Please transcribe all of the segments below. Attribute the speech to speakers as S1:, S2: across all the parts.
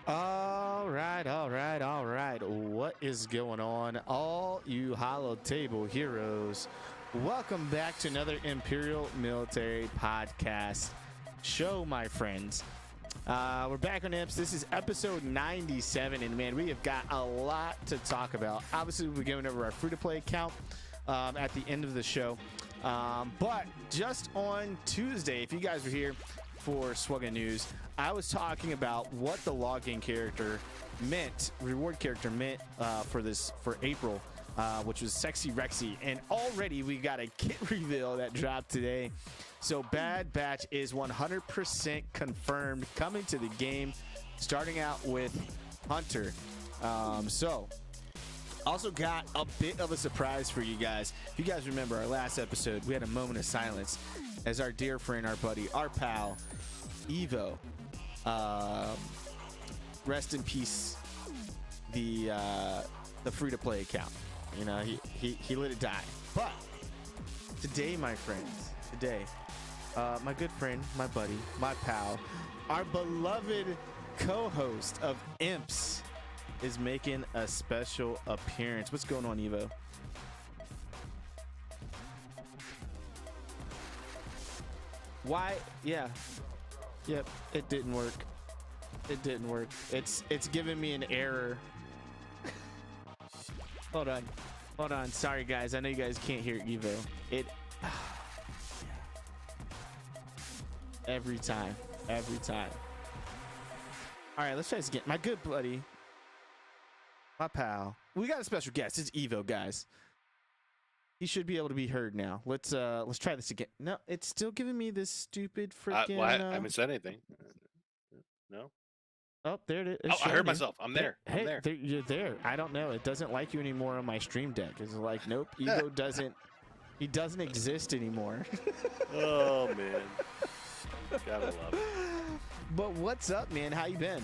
S1: All right, all right, all right. What is going on, all you hollow table heroes? Welcome back to another Imperial Military Podcast Show, my friends. We're back on IMPS. This is episode 97, and man, we have got a lot to talk about. Obviously, we'll be going over our free-to-play account at the end of the show. But just on Tuesday, if you guys were here for SWGOH News, I was talking about what the login character meant, reward character meant for April, which was Sexy Rexy. And already we got a kit reveal that dropped today. So Bad Batch is 100% confirmed coming to the game, starting out with Hunter. So also got a bit of a surprise for you guys. If you guys remember our last episode, we had a moment of silence as our dear friend, our buddy, our pal, Evo, rest in peace, the free-to-play account. You know, he let it die. But today, my friends, my good friend, my buddy, my pal, our beloved co-host of IMPS is making a special appearance. What's going on, Evo? Why? Yeah. Yep. It didn't work. It didn't work. It's giving me an error. Hold on. Hold on. Sorry, guys. I know you guys can't hear Evo. Every time. Every time. All right, let's try this again. My good buddy, my pal. We got a special guest. It's Evo, guys. He should be able to be heard now. Let's try this again. No, it's still giving me this stupid freaking.
S2: I haven't said anything. No.
S1: Oh, there it is.
S2: Oh, I heard myself. I'm there.
S1: Hey,
S2: I'm there.
S1: You're there. I don't know. It doesn't like you anymore on my stream deck. It's like, nope, Evo doesn't. He doesn't exist anymore.
S2: Oh man. Gotta love it.
S1: But what's up, man? How you been?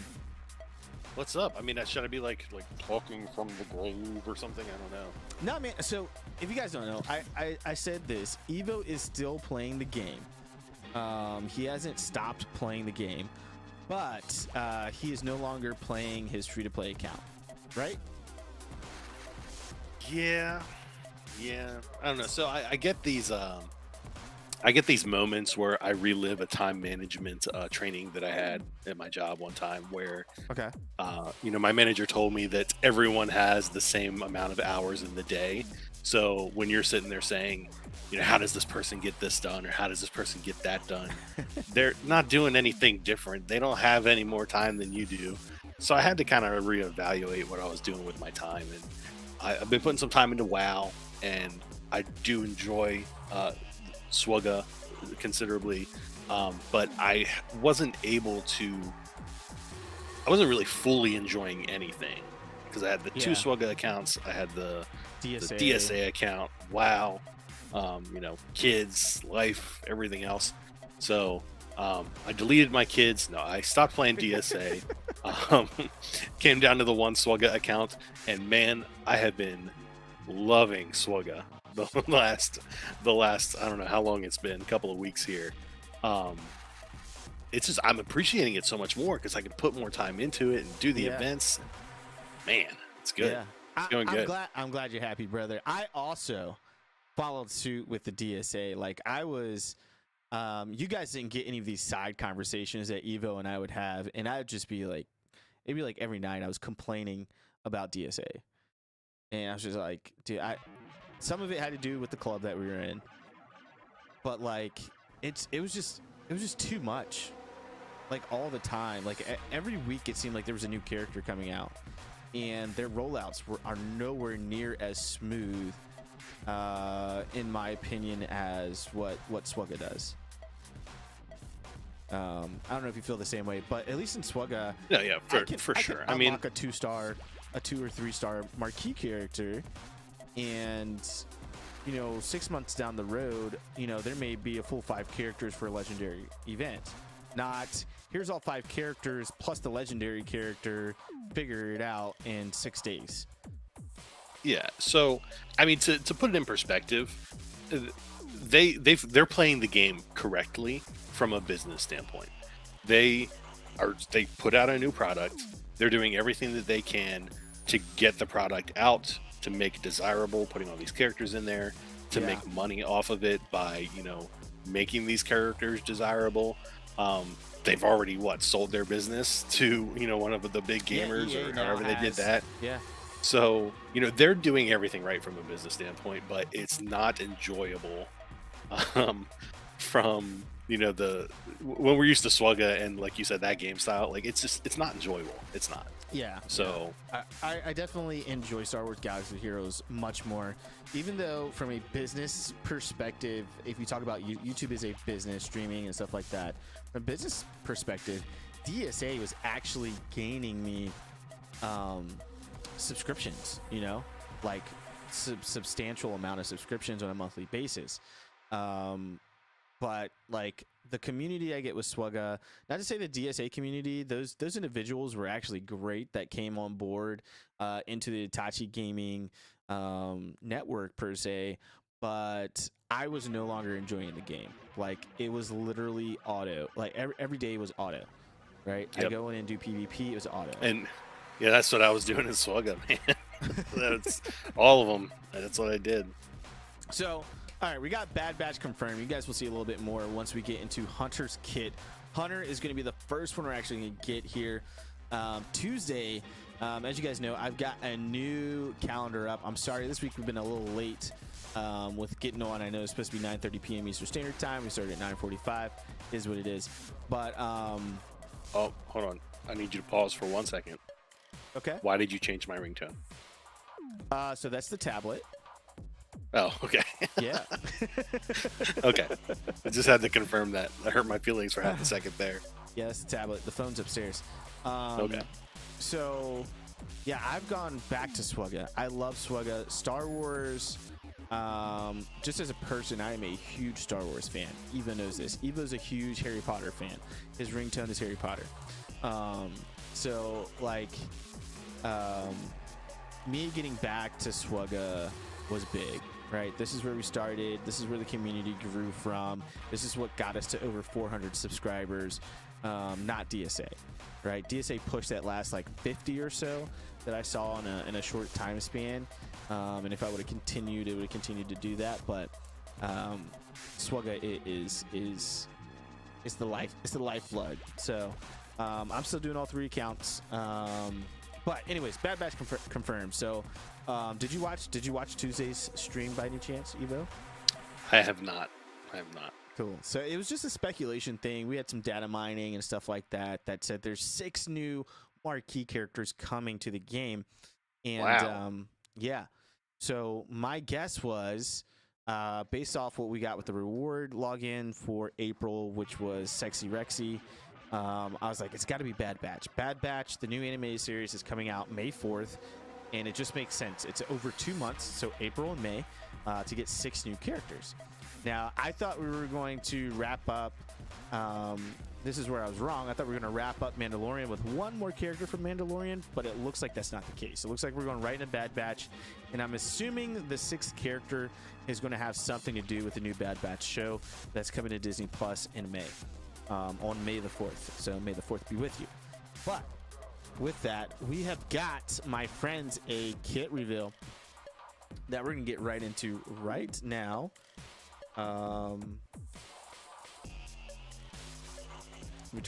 S2: What's up? I mean, should I be like talking from the grave or something? I don't know.
S1: No, man. So if you guys don't know, I said this. Evo is still playing the game. He hasn't stopped playing the game, but he is no longer playing his free-to-play account, right?
S2: Yeah. I don't know. So I get these. I get these moments where I relive a time management training that I had at my job one time where,
S1: Okay.
S2: My manager told me that everyone has the same amount of hours in the day. So when you're sitting there saying, how does this person get this done or how does this person get that done? They're not doing anything different. They don't have any more time than you do. So I had to kind of reevaluate what I was doing with my time. And I've been putting some time into WoW, and I do enjoy SWGOH considerably, but I wasn't really fully enjoying anything because I had the two SWGOH accounts. I had the DSA account, WoW, kids, life, everything else. So I deleted my kids. No, I stopped playing DSA. Came down to the one SWGOH account, and man, I have been loving SWGOH. The last I don't know how long it's been, a couple of weeks here. It's just I'm appreciating it so much more because I can put more time into it and do the events. Man, it's good.
S1: Yeah.
S2: It's going good.
S1: I'm glad you're happy, brother. I also followed suit with the DSA. Like I was, you guys didn't get any of these side conversations that Evo and I would have, and I'd just be like, it'd be like every night I was complaining about DSA, and I was just like, dude, some of it had to do with the club that we were in, but like it was just too much, like all the time. Like every week it seemed like there was a new character coming out, and their rollouts are nowhere near as smooth, in my opinion, as what SWGOH does. I don't know if you feel the same way, but at least in SWGOH,
S2: for sure.
S1: I mean, a 2-star, a 2 or 3-star marquee character. And 6 months down the road, there may be a full 5 characters for a legendary event. Not here's all 5 characters plus the legendary character, figure it out in 6 days.
S2: Yeah. So I mean, to put it in perspective, they're playing the game correctly from a business standpoint. They put out a new product. They're doing everything that they can to get the product out, to make it desirable, putting all these characters in there, to make money off of it by, making these characters desirable. They've already sold their business to, one of the big gamers, or however they did that.
S1: Yeah.
S2: So, they're doing everything right from a business standpoint, but it's not enjoyable from, when we're used to SWGOH and, like you said, that game style, like, it's not enjoyable. It's not.
S1: Yeah.
S2: So
S1: I definitely enjoy Star Wars Galaxy of Heroes much more, even though from a business perspective, if you talk about YouTube is a business, streaming and stuff like that, from a business perspective, DSA was actually gaining me subscriptions, like substantial amount of subscriptions on a monthly basis. But like the community I get with SWGOH, not to say the DSA community, those individuals were actually great that came on board into the Itachi gaming network per se, but I was no longer enjoying the game. Like it was literally auto. Like every day was auto, right? Yep. I go in and do PvP, it was auto.
S2: And yeah, that's what I was doing in SWGOH, man. That's all of them. That's what I did.
S1: So, all right, we got Bad Batch confirmed. You guys will see a little bit more once we get into Hunter's kit. Hunter is going to be the first one we're actually going to get here Tuesday. As you guys know, I've got a new calendar up. I'm sorry, this week we've been a little late with getting on. I know it's supposed to be 9:30 p.m. Eastern Standard Time. We started at 9:45. Is what it is. But
S2: oh, hold on. I need you to pause for 1 second.
S1: Okay.
S2: Why did you change my ringtone?
S1: So that's the tablet.
S2: Oh, okay.
S1: Yeah.
S2: Okay. I just had to confirm that. I hurt my feelings for half a second there.
S1: Yeah, that's the tablet. The phone's upstairs.
S2: Okay.
S1: So, yeah, I've gone back to SWGOH. I love SWGOH. Star Wars, just as a person, I am a huge Star Wars fan. Evo knows this. Evo's a huge Harry Potter fan. His ringtone is Harry Potter. So, like, me getting back to SWGOH was big, right? This is where we started. This is where the community grew from. This is what got us to over 400 subscribers, not DSA, right? DSA pushed that last like 50 or so that I saw in a short time span. And if I would have continued, it would have continued to do that. But SWGOH is the life. It's the lifeblood. So I'm still doing all 3 accounts. But anyways, Bad Batch confirmed. So, did you watch Tuesday's stream by any chance, Evo?
S2: I have not.
S1: Cool. So it was just a speculation thing. We had some data mining and stuff like that that said there's 6 new marquee characters coming to the game. And
S2: wow.
S1: Yeah. So my guess was based off what we got with the reward login for April, which was Sexy Rexy. I was like, it's got to be Bad Batch. Bad Batch, the new animated series, is coming out May 4th, and it just makes sense. It's over 2 months, so April and May, to get 6 new characters. Now, I thought we were going to wrap up, this is where I was wrong. I thought we were going to wrap up Mandalorian with 1 more character from Mandalorian, but it looks like that's not the case. It looks like we're going right into Bad Batch, and I'm assuming the 6th character is going to have something to do with the new Bad Batch show that's coming to Disney Plus in May. On May the 4th. So May the 4th be with you. But with that, we have got, my friends, a kit reveal that we're going to get right into right now.
S2: So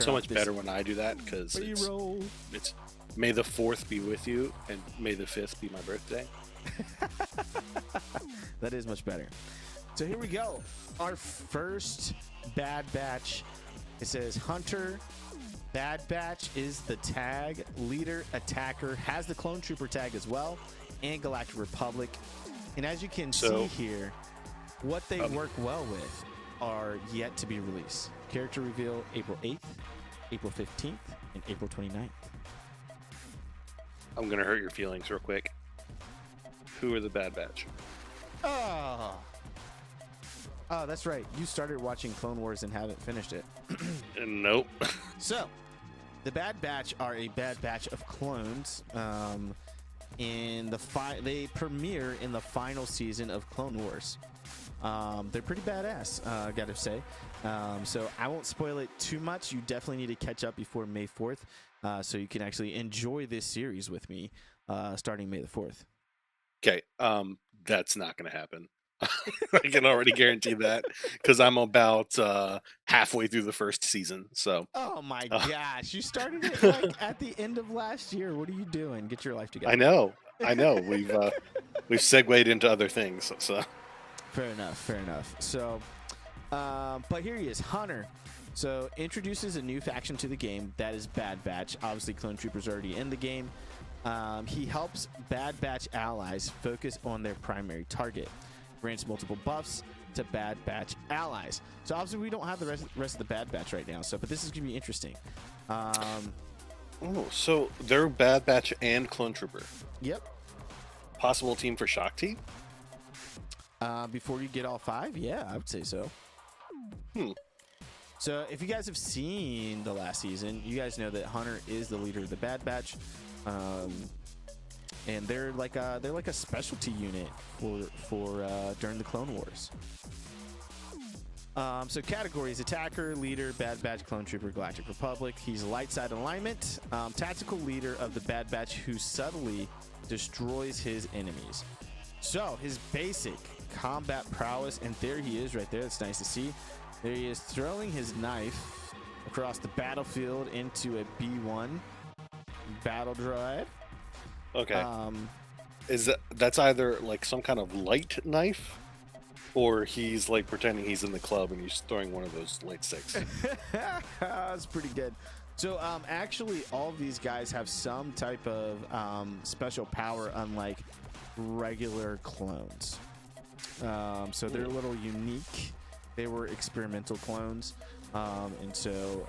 S2: much better when I do that because it's May the 4th be with you and May the 5th be my birthday.
S1: That is much better. So here we go. Our first Bad Batch. It says Hunter, Bad Batch is the tag, leader, attacker, has the Clone Trooper tag as well, and Galactic Republic. And as you can see here, what they work well with are yet to be released. Character reveal April 8th, April 15th, and April 29th.
S2: I'm going to hurt your feelings real quick. Who are the Bad Batch?
S1: Oh, that's right. You started watching Clone Wars and haven't finished it.
S2: Nope.
S1: So, the Bad Batch are a Bad Batch of clones. They premiere in the final season of Clone Wars. They're pretty badass, I gotta say. So I won't spoil it too much. You definitely need to catch up before May 4th so you can actually enjoy this series with me starting May the 4th.
S2: Okay, that's not going to happen. I can already guarantee that because I'm about halfway through the first season. So.
S1: Oh my gosh! You started it like at the end of last year. What are you doing? Get your life together.
S2: I know. We've segued into other things. So.
S1: Fair enough. So, but here he is, Hunter. So introduces a new faction to the game. That is Bad Batch. Obviously, clone troopers are already in the game. He helps Bad Batch allies focus on their primary target. Grants multiple buffs to Bad Batch allies. So obviously we don't have the rest of the Bad Batch right now. So, but this is gonna be interesting.
S2: So they're Bad Batch and Clone Trooper.
S1: Yep.
S2: Possible team for Shakti?
S1: Before you get all 5, yeah, I would say so. So if you guys have seen the last season, you guys know that Hunter is the leader of the Bad Batch. And they're like a specialty unit for during the Clone Wars. So categories: attacker, leader, Bad Batch, Clone Trooper, Galactic Republic. He's light side alignment, tactical leader of the Bad Batch who subtly destroys his enemies. So his basic combat prowess, and there he is right there. It's nice to see. There he is throwing his knife across the battlefield into a B1 battle droid.
S2: Okay. That's either like some kind of light knife, or he's like pretending he's in the club and he's throwing one of those light sticks.
S1: That's pretty good. So actually, all of these guys have some type of special power, unlike regular clones. So they're a little unique. They were experimental clones, and so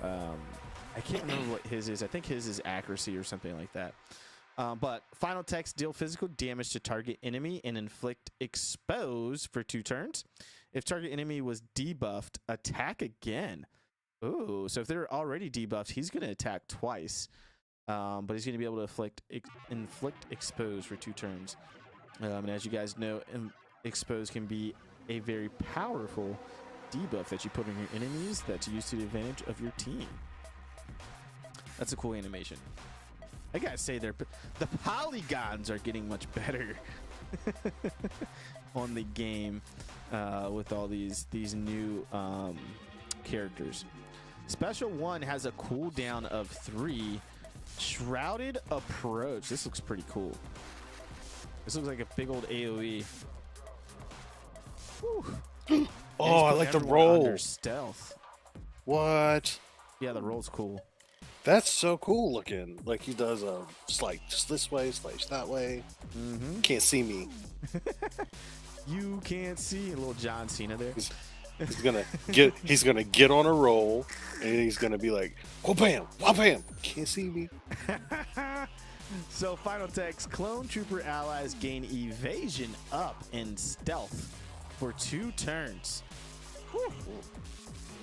S1: I can't remember what his is. I think his is accuracy or something like that. But final text: deal physical damage to target enemy and inflict expose for 2 turns. If target enemy was debuffed, attack again. Ooh, so if they're already debuffed, he's going to attack twice. But he's going to be able to inflict expose for 2 turns. And as you guys know, expose can be a very powerful debuff that you put on your enemies that's used to the advantage of your team. That's a cool animation. I gotta say, the polygons are getting much better on the game with all these new characters. Special 1 has a cooldown of 3. Shrouded Approach. This looks pretty cool. This looks like a big old AoE.
S2: Oh, I like the roll.
S1: Under stealth.
S2: What?
S1: Yeah, the roll's cool.
S2: That's so cool looking. Like he does a slice this way, slice that way.
S1: Mm-hmm.
S2: Can't see me.
S1: You can't see a little John Cena there.
S2: He's gonna get on a roll and he's gonna be like, wha-bam, wha-bam. Can't see me.
S1: So final text: clone trooper allies gain evasion up and stealth for 2 turns. Whew.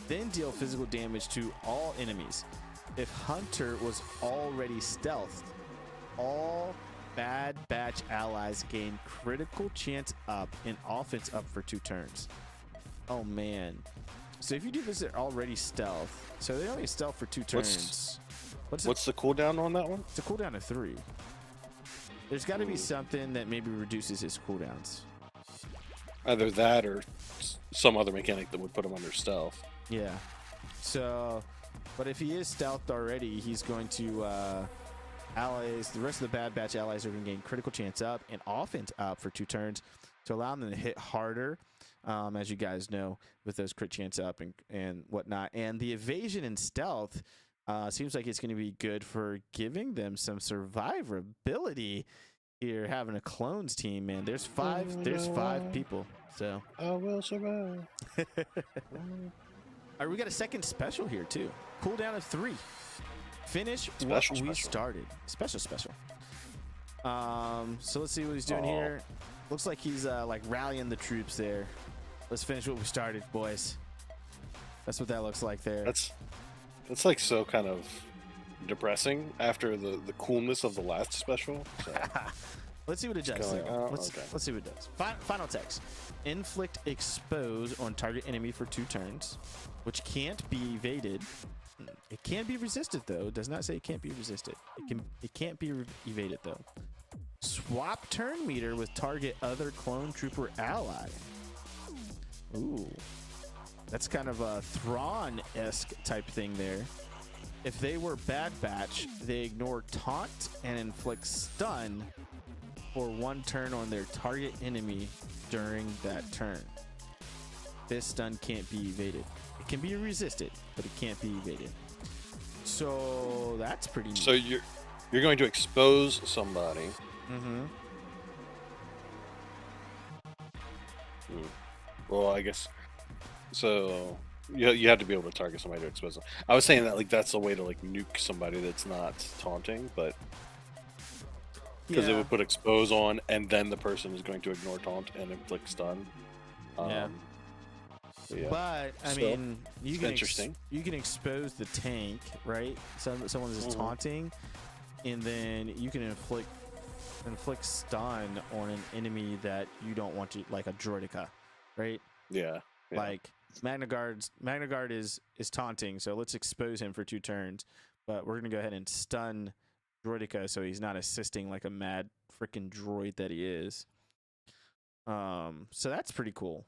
S1: Then deal physical damage to all enemies. If Hunter was already stealthed, all Bad Batch allies gain critical chance up and offense up for 2 turns. Oh man. So if you do this, they're already stealth. So they only stealth for 2 turns.
S2: What's the cooldown on that one?
S1: It's a cooldown of 3. There's got to be something that maybe reduces his cooldowns.
S2: Either that or some other mechanic that would put him under stealth.
S1: Yeah. So, but if he is stealthed already, he's going to the rest of the Bad Batch allies are going to gain critical chance up and offense up for 2 turns to allow them to hit harder, as you guys know, with those crit chance up and whatnot. And the evasion and stealth seems like it's going to be good for giving them some survivability here, having a clones team, man. There's 5 people, so
S2: I will survive.
S1: All right, we got a second special here too. Cooldown of 3. Finish what we started. Special. So let's see what he's doing here. Looks like he's like rallying the troops there. Let's finish what we started, boys. That's what that looks like there.
S2: That's like so kind of depressing after the coolness of the last special. So.
S1: Let's see what it does.
S2: Okay.
S1: Let's see what it does. Final text. Inflict expose on target enemy for 2 turns, which can't be evaded. It can be resisted though. It does not say it can't be resisted. It can't be evaded though. Swap turn meter with target other clone trooper ally. Ooh. That's kind of a Thrawn-esque type thing there. If they were Bad Batch, they ignore taunt and inflict stun for 1 turn on their target enemy during that turn. This stun can't be evaded. It can be resisted, but it can't be evaded. So that's pretty neat.
S2: So you're going to expose somebody.
S1: Mm-hmm.
S2: Well, I guess so. You have to be able to target somebody to expose them. I was saying that like that's a way to like nuke somebody that's not taunting, but because it would put expose on, and then the person is going to ignore taunt and inflict stun.
S1: Yeah. But I mean, you can expose the tank, right? Someone is taunting, and then you can inflict stun on an enemy that you don't want to, like a droideka, right?
S2: Yeah.
S1: Like Magna Guard is taunting, so let's expose him for 2 turns. But we're gonna go ahead and stun droideka so he's not assisting like a mad freaking droid that he is. So that's pretty cool.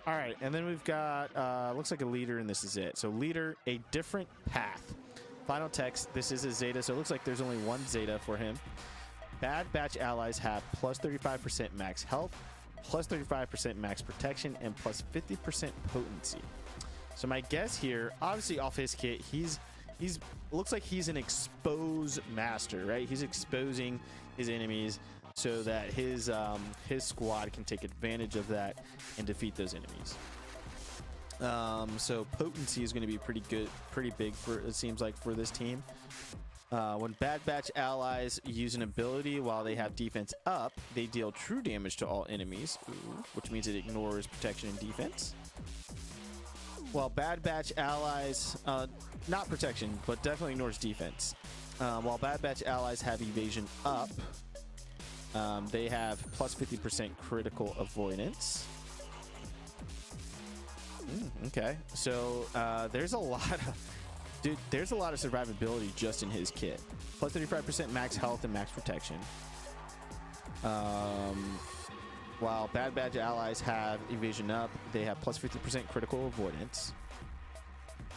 S1: All right, and then we've got looks like a leader, and this is it. So leader, a different path. Final text, this is a Zeta, so it looks like there's only 1 Zeta for him. Bad Batch allies have plus 35% max health, plus 35% max protection, and plus 50% potency. So my guess here, obviously off his kit, he's looks like he's an expose master, right? He's exposing his enemies so that his squad can take advantage of that and defeat those enemies. So potency is going to be pretty big for, it seems like, for this team. When Bad Batch allies use an ability while they have defense up, they deal true damage to all enemies, which means it ignores protection and defense. While Bad Batch allies, not protection, but definitely ignores defense. While Bad Batch allies have evasion up, they have plus 50% critical avoidance. Okay, so there's a lot of survivability just in his kit. Plus 35% max health and max protection. While Bad Batch allies have evasion up, they have plus 50% critical avoidance.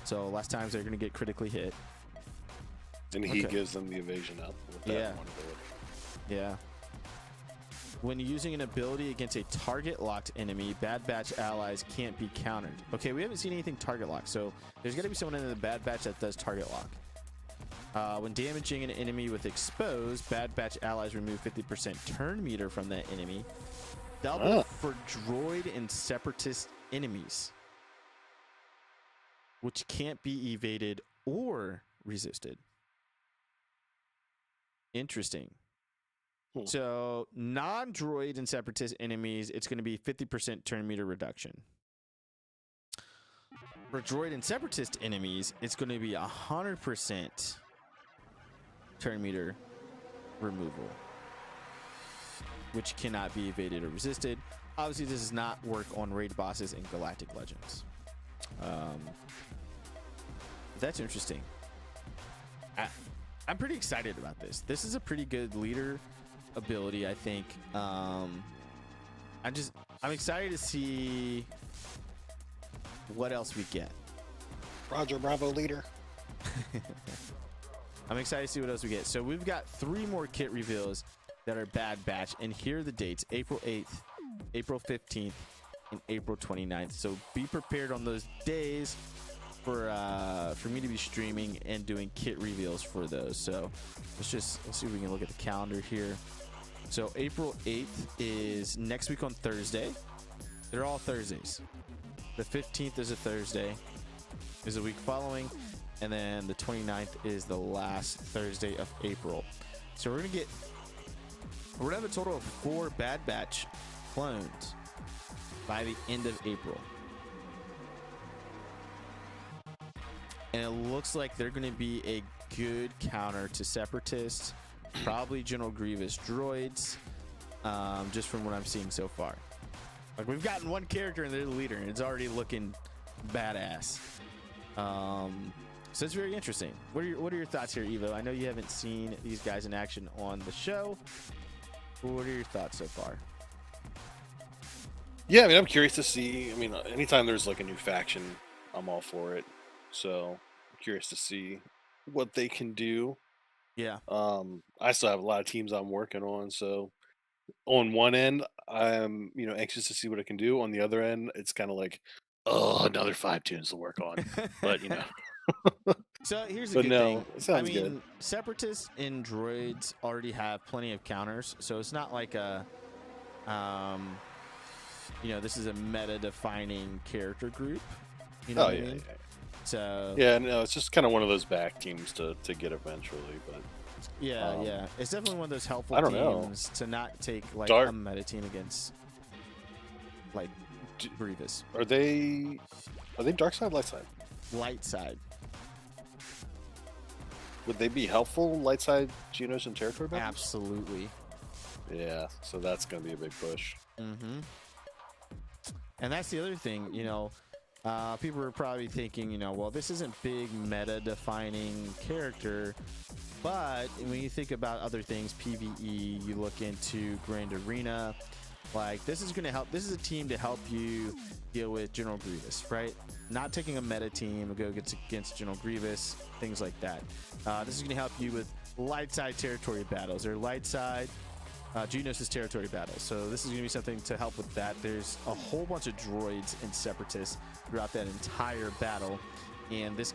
S1: So less times they're going to get critically hit.
S2: And he gives them the evasion up with that one ability.
S1: Yeah. When using an ability against a target-locked enemy, Bad Batch allies can't be countered. Okay, we haven't seen anything target-locked, so there's got to be someone in the Bad Batch that does target-lock. When damaging an enemy with Expose, Bad Batch allies remove 50% turn meter from that enemy. Double for droid and separatist enemies, which can't be evaded or resisted. Interesting. So non-droid and separatist enemies, it's going to be 50% turn meter reduction. For droid and separatist enemies, it's going to be 100% turn meter removal, which cannot be evaded or resisted. Obviously, this does not work on raid bosses in Galactic Legends. That's interesting. I'm pretty excited about this. This is a pretty good leader ability, I think. I'm excited to see what else we get.
S2: Roger, bravo, leader.
S1: I'm excited to see what else we get. So we've got 3 more kit reveals that are Bad Batch, and here are the dates: April 8th, April 15th, and April 29th. So be prepared on those days for me to be streaming and doing kit reveals for those. So let's see if we can look at the calendar here. So April 8th is next week on Thursday. They're all Thursdays. The 15th is a Thursday, is the week following, and then the 29th is the last Thursday of April. So we're gonna have a total of 4 Bad Batch clones by the end of April. And it looks like they're going to be a good counter to Separatists probably General Grievous droids, just from what I'm seeing so far. Like, we've gotten one character and they're the leader, and it's already looking badass. So it's very interesting. What are your thoughts here, Evo? I know you haven't seen these guys in action on the show. What are your thoughts so far?
S2: Yeah, I mean, I'm curious to see. I mean, anytime there's like a new faction, I'm all for it. So I'm curious to see what they can do.
S1: Yeah.
S2: I still have a lot of teams I'm working on. So on one end, I'm anxious to see what it can do. On the other end, it's kind of like, oh, another 5 tunes to work on. But
S1: So here's a
S2: but
S1: good
S2: no,
S1: thing.
S2: it sounds
S1: I mean,
S2: good.
S1: Separatists and droids already have plenty of counters, so it's not like a, this is a meta-defining character group. You know what I mean?
S2: Yeah.
S1: So
S2: Yeah, no, it's just kind of one of those back teams to get eventually. But
S1: yeah, it's definitely one of those helpful
S2: I don't
S1: teams to not take like
S2: Dark-
S1: a meta team against like Grievous.
S2: Are they dark side, light side?
S1: Light side.
S2: Would they be helpful, light side Geonos and territory battles?
S1: Absolutely.
S2: Yeah, so that's going to be a big push.
S1: Mm-hmm. And that's the other thing, people are probably thinking, well, this isn't big meta-defining character, but when you think about other things, PvE, you look into Grand Arena, like this is going to help. This is a team to help you deal with General Grievous, right? Not taking a meta team to go against General Grievous, things like that. This is going to help you with light side territory battles or light side Geonos' territory battles. So this is going to be something to help with that. There's a whole bunch of droids and separatists throughout that entire battle, and these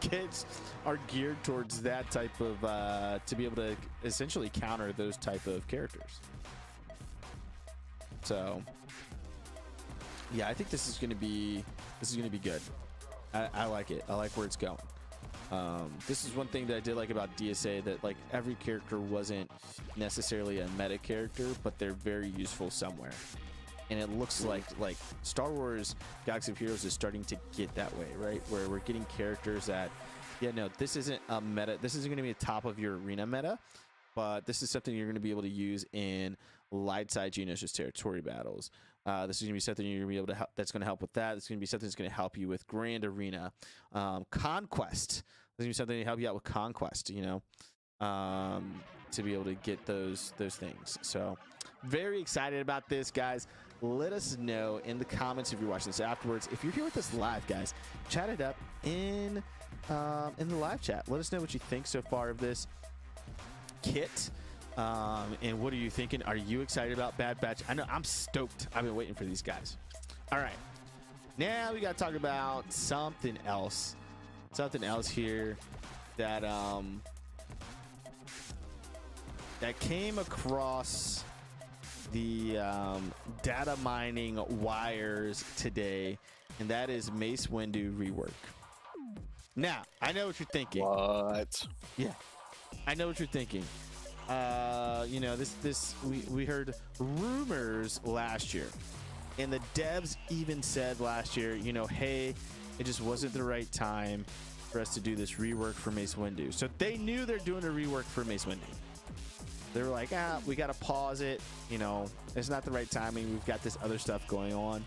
S1: kids are geared towards that type of to be able to essentially counter those type of characters. So yeah, I think this is going to be good. I like it. I like where it's going. This is one thing that I did like about DSA, that like every character wasn't necessarily a meta character, but they're very useful somewhere. And it looks like Star Wars Galaxy of Heroes is starting to get that way, right? Where we're getting characters that, this isn't a meta. This isn't going to be a top of your arena meta, but this is something you're going to be able to use in light side Geonos territory battles. This is going to be something you're going to be able to help. That's going to help with that. It's going to be something that's going to help you with Grand Arena, Conquest. There's going to be something to help you out with Conquest. To be able to get those things. So, very excited about this, guys. Let us know in the comments if you're watching this afterwards. If you're here with us live, guys, chat it up in the live chat. Let us know what you think so far of this kit. And what are you thinking? Are you excited about Bad Batch? I know I'm stoked. I've been waiting for these guys. All right. Now we got to talk about something else. Something else here that that came across the data mining wires today, and that is Mace Windu Rework. Now, I know what you're thinking.
S2: What?
S1: Yeah. I know what you're thinking. We heard rumors last year, and the devs even said last year, hey, it just wasn't the right time for us to do this rework for Mace Windu. So they knew they're doing a rework for Mace Windu. They were like, we got to pause it. It's not the right timing. We've got this other stuff going on,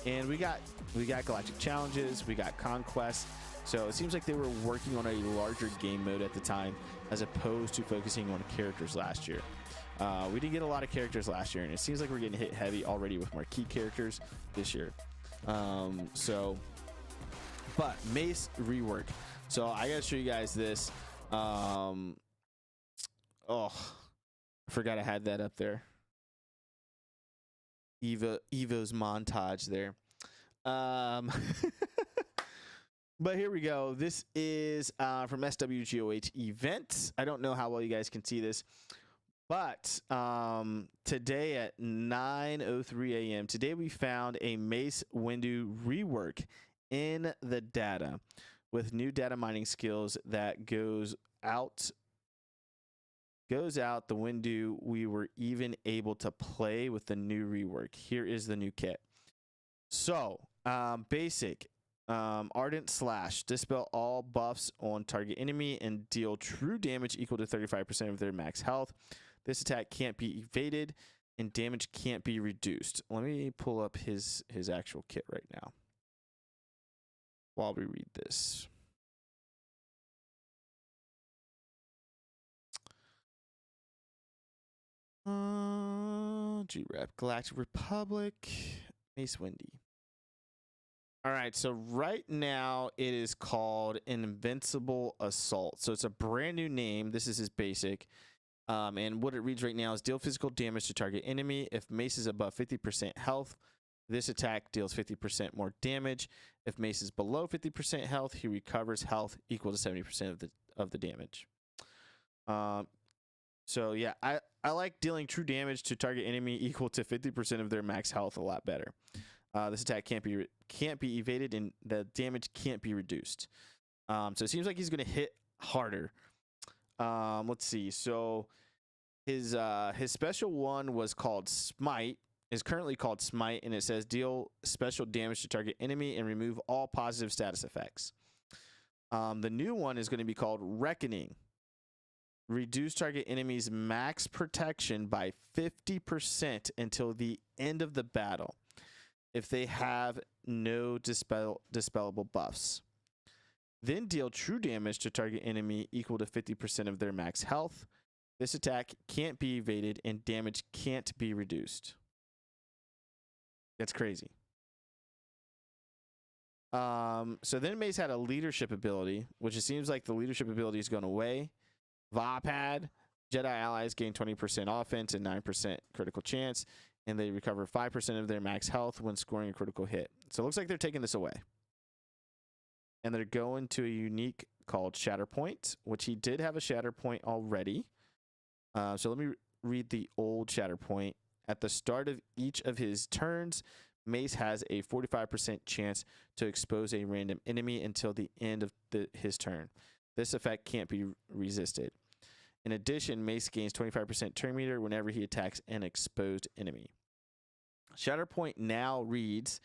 S1: and we got Galactic Challenges, we got Conquest. So it seems like they were working on a larger game mode at the time, as opposed to focusing on characters last year. We didn't get a lot of characters last year, and it seems like we're getting hit heavy already with marquee characters this year. But Mace Rework. So I gotta show you guys this. I forgot I had that up there. Evo's montage there. But here we go. This is from SWGOH events. I don't know how well you guys can see this, but today at 9:03 a.m. today we found a Mace Windu rework in the data with new data mining skills that goes out the window. We were even able to play with the new rework. Here is the new kit. So basic. Ardent Slash. Dispel all buffs on target enemy and deal true damage equal to 35% of their max health. This attack can't be evaded and damage can't be reduced. Let me pull up his actual kit right now while we read this. G-Rep, Galactic Republic, Mace Windy. All right, so right now it is called Invincible Assault. So it's a brand new name. This is his basic. And what it reads right now is deal physical damage to target enemy. If Mace is above 50% health, this attack deals 50% more damage. If Mace is below 50% health, he recovers health equal to 70% of the damage. So yeah, I like dealing true damage to target enemy equal to 50% of their max health a lot better. This attack can't be evaded and the damage can't be reduced. So it seems like he's going to hit harder. Let's see. So his special one was called Smite. Is currently called Smite, and it says deal special damage to target enemy and remove all positive status effects. The new one is going to be called Reckoning. Reduce target enemy's max protection by 50% until the end of the battle if they have no dispellable buffs. Then deal true damage to target enemy equal to 50% of their max health. This attack can't be evaded and damage can't be reduced. That's crazy. So then Mace had a leadership ability, which it seems like the leadership ability is going away. Vapad, Jedi allies gain 20% offense and 9% critical chance, and they recover 5% of their max health when scoring a critical hit. So it looks like they're taking this away. And they're going to a unique called Shatterpoint, which he did have a Shatterpoint already. So let me read the old Shatterpoint. At the start of each of his turns, Mace has a 45% chance to expose a random enemy until the end of his turn. This effect can't be resisted. In addition, Mace gains 25% turn meter whenever he attacks an exposed enemy. Shatterpoint now reads,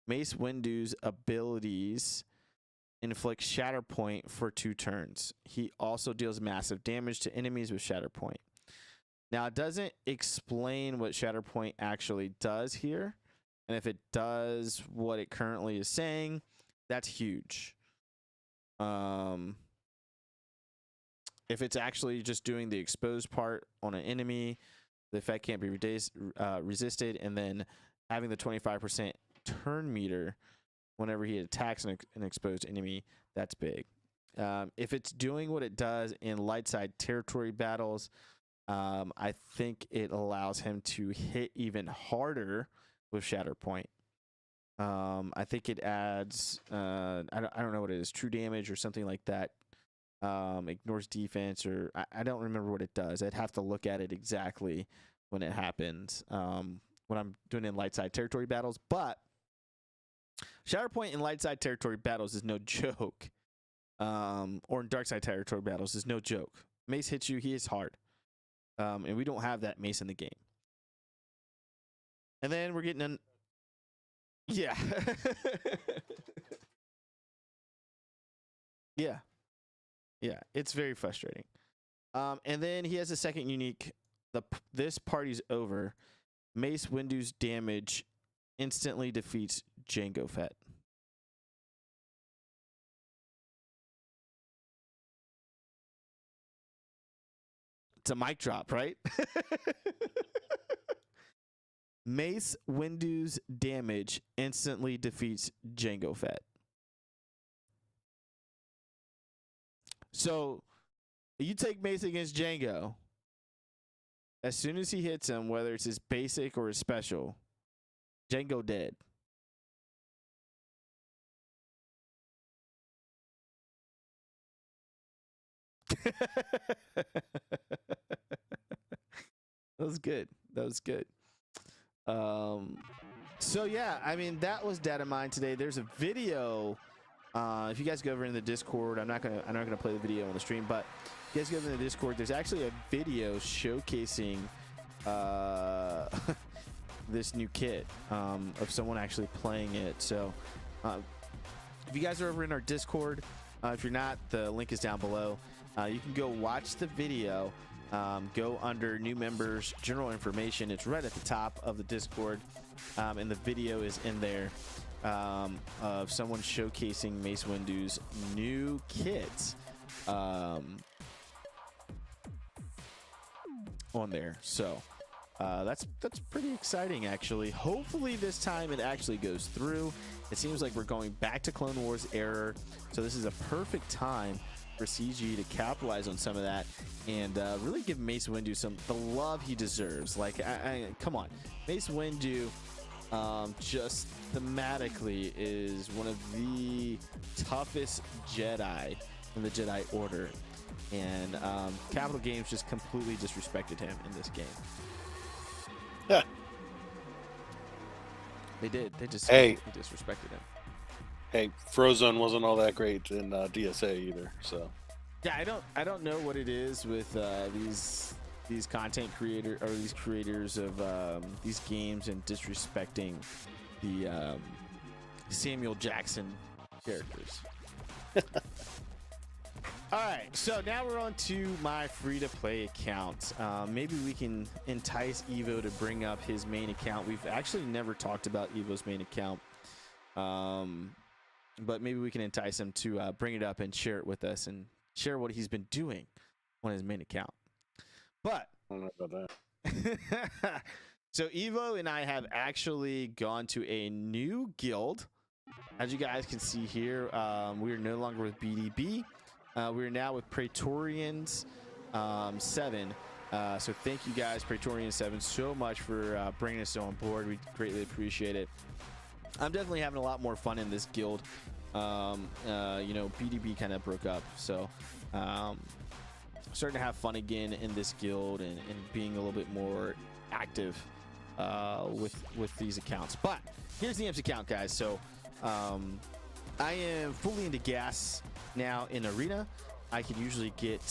S1: Mace Windu's abilities inflict Shatterpoint for 2 turns. He also deals massive damage to enemies with Shatterpoint. Now, it doesn't explain what Shatterpoint actually does here. And if it does what it currently is saying, that's huge. If it's actually just doing the exposed part on an enemy, the effect can't be resisted, and then having the 25% turn meter whenever he attacks an exposed enemy, that's big. If it's doing what it does in light side territory battles, I think it allows him to hit even harder with Shatterpoint. I think it adds, I don't know what it is, true damage or something like that. Ignores defense, or I don't remember what it does. I'd have to look at it exactly when it happens, when I'm doing in light side territory battles. But Shatterpoint in light side territory battles is no joke. Or in dark side territory battles is no joke. Mace hits you, he hits hard. And we don't have that Mace in the game. And then we're getting an... Yeah. Yeah. Yeah, it's very frustrating. And then he has a second unique. This party's over. Mace Windu's damage instantly defeats Jango Fett. It's a mic drop, right? Mace Windu's damage instantly defeats Jango Fett. So you take Mace against Jango. As soon as he hits him, whether it's his basic or his special, Jango dead. That was good. That was good. So yeah, I mean, that was Data Mine today. There's a video. If you guys go over in the Discord, I'm not gonna play the video on the stream, but if you guys go over in the Discord, there's actually a video showcasing this new kit of someone actually playing it. So If you guys are over in our Discord, if you're not, the link is down below. You can go watch the video. Go under new members, general information. It's right at the top of the Discord, and the video is in there of someone showcasing Mace Windu's new kits on there. So that's pretty exciting, actually. Hopefully this time it actually goes through. It seems like we're going back to Clone Wars era, so this is a perfect time for CG to capitalize on some of that and really give Mace Windu the love he deserves. Like, come on, Mace Windu just thematically is one of the toughest Jedi in the Jedi Order, and Capital Games just completely disrespected him in this game.
S2: Yeah,
S1: they did. They just disrespected him.
S2: Hey, Frozone wasn't all that great in DSA either. So
S1: yeah, I don't know what it is with these content creators of these games and disrespecting the Samuel Jackson characters. All right, so now we're on to my free-to-play account. Maybe we can entice Evo to bring up his main account. We've actually never talked about Evo's main account, but maybe we can entice him to bring it up and share it with us and share what he's been doing on his main account. But
S2: I don't know about that.
S1: So Evo and I have actually gone to a new guild. As you guys can see here, we are no longer with BDB. We are now with Praetorians 7. So thank you guys, Praetorian 7, so much for bringing us on board. We greatly appreciate it. I'm definitely having a lot more fun in this guild. BDB kind of broke up, so starting to have fun again in this guild and being a little bit more active with these accounts. But here's the IMPS account, guys. So I am fully into gas now in arena. I can usually get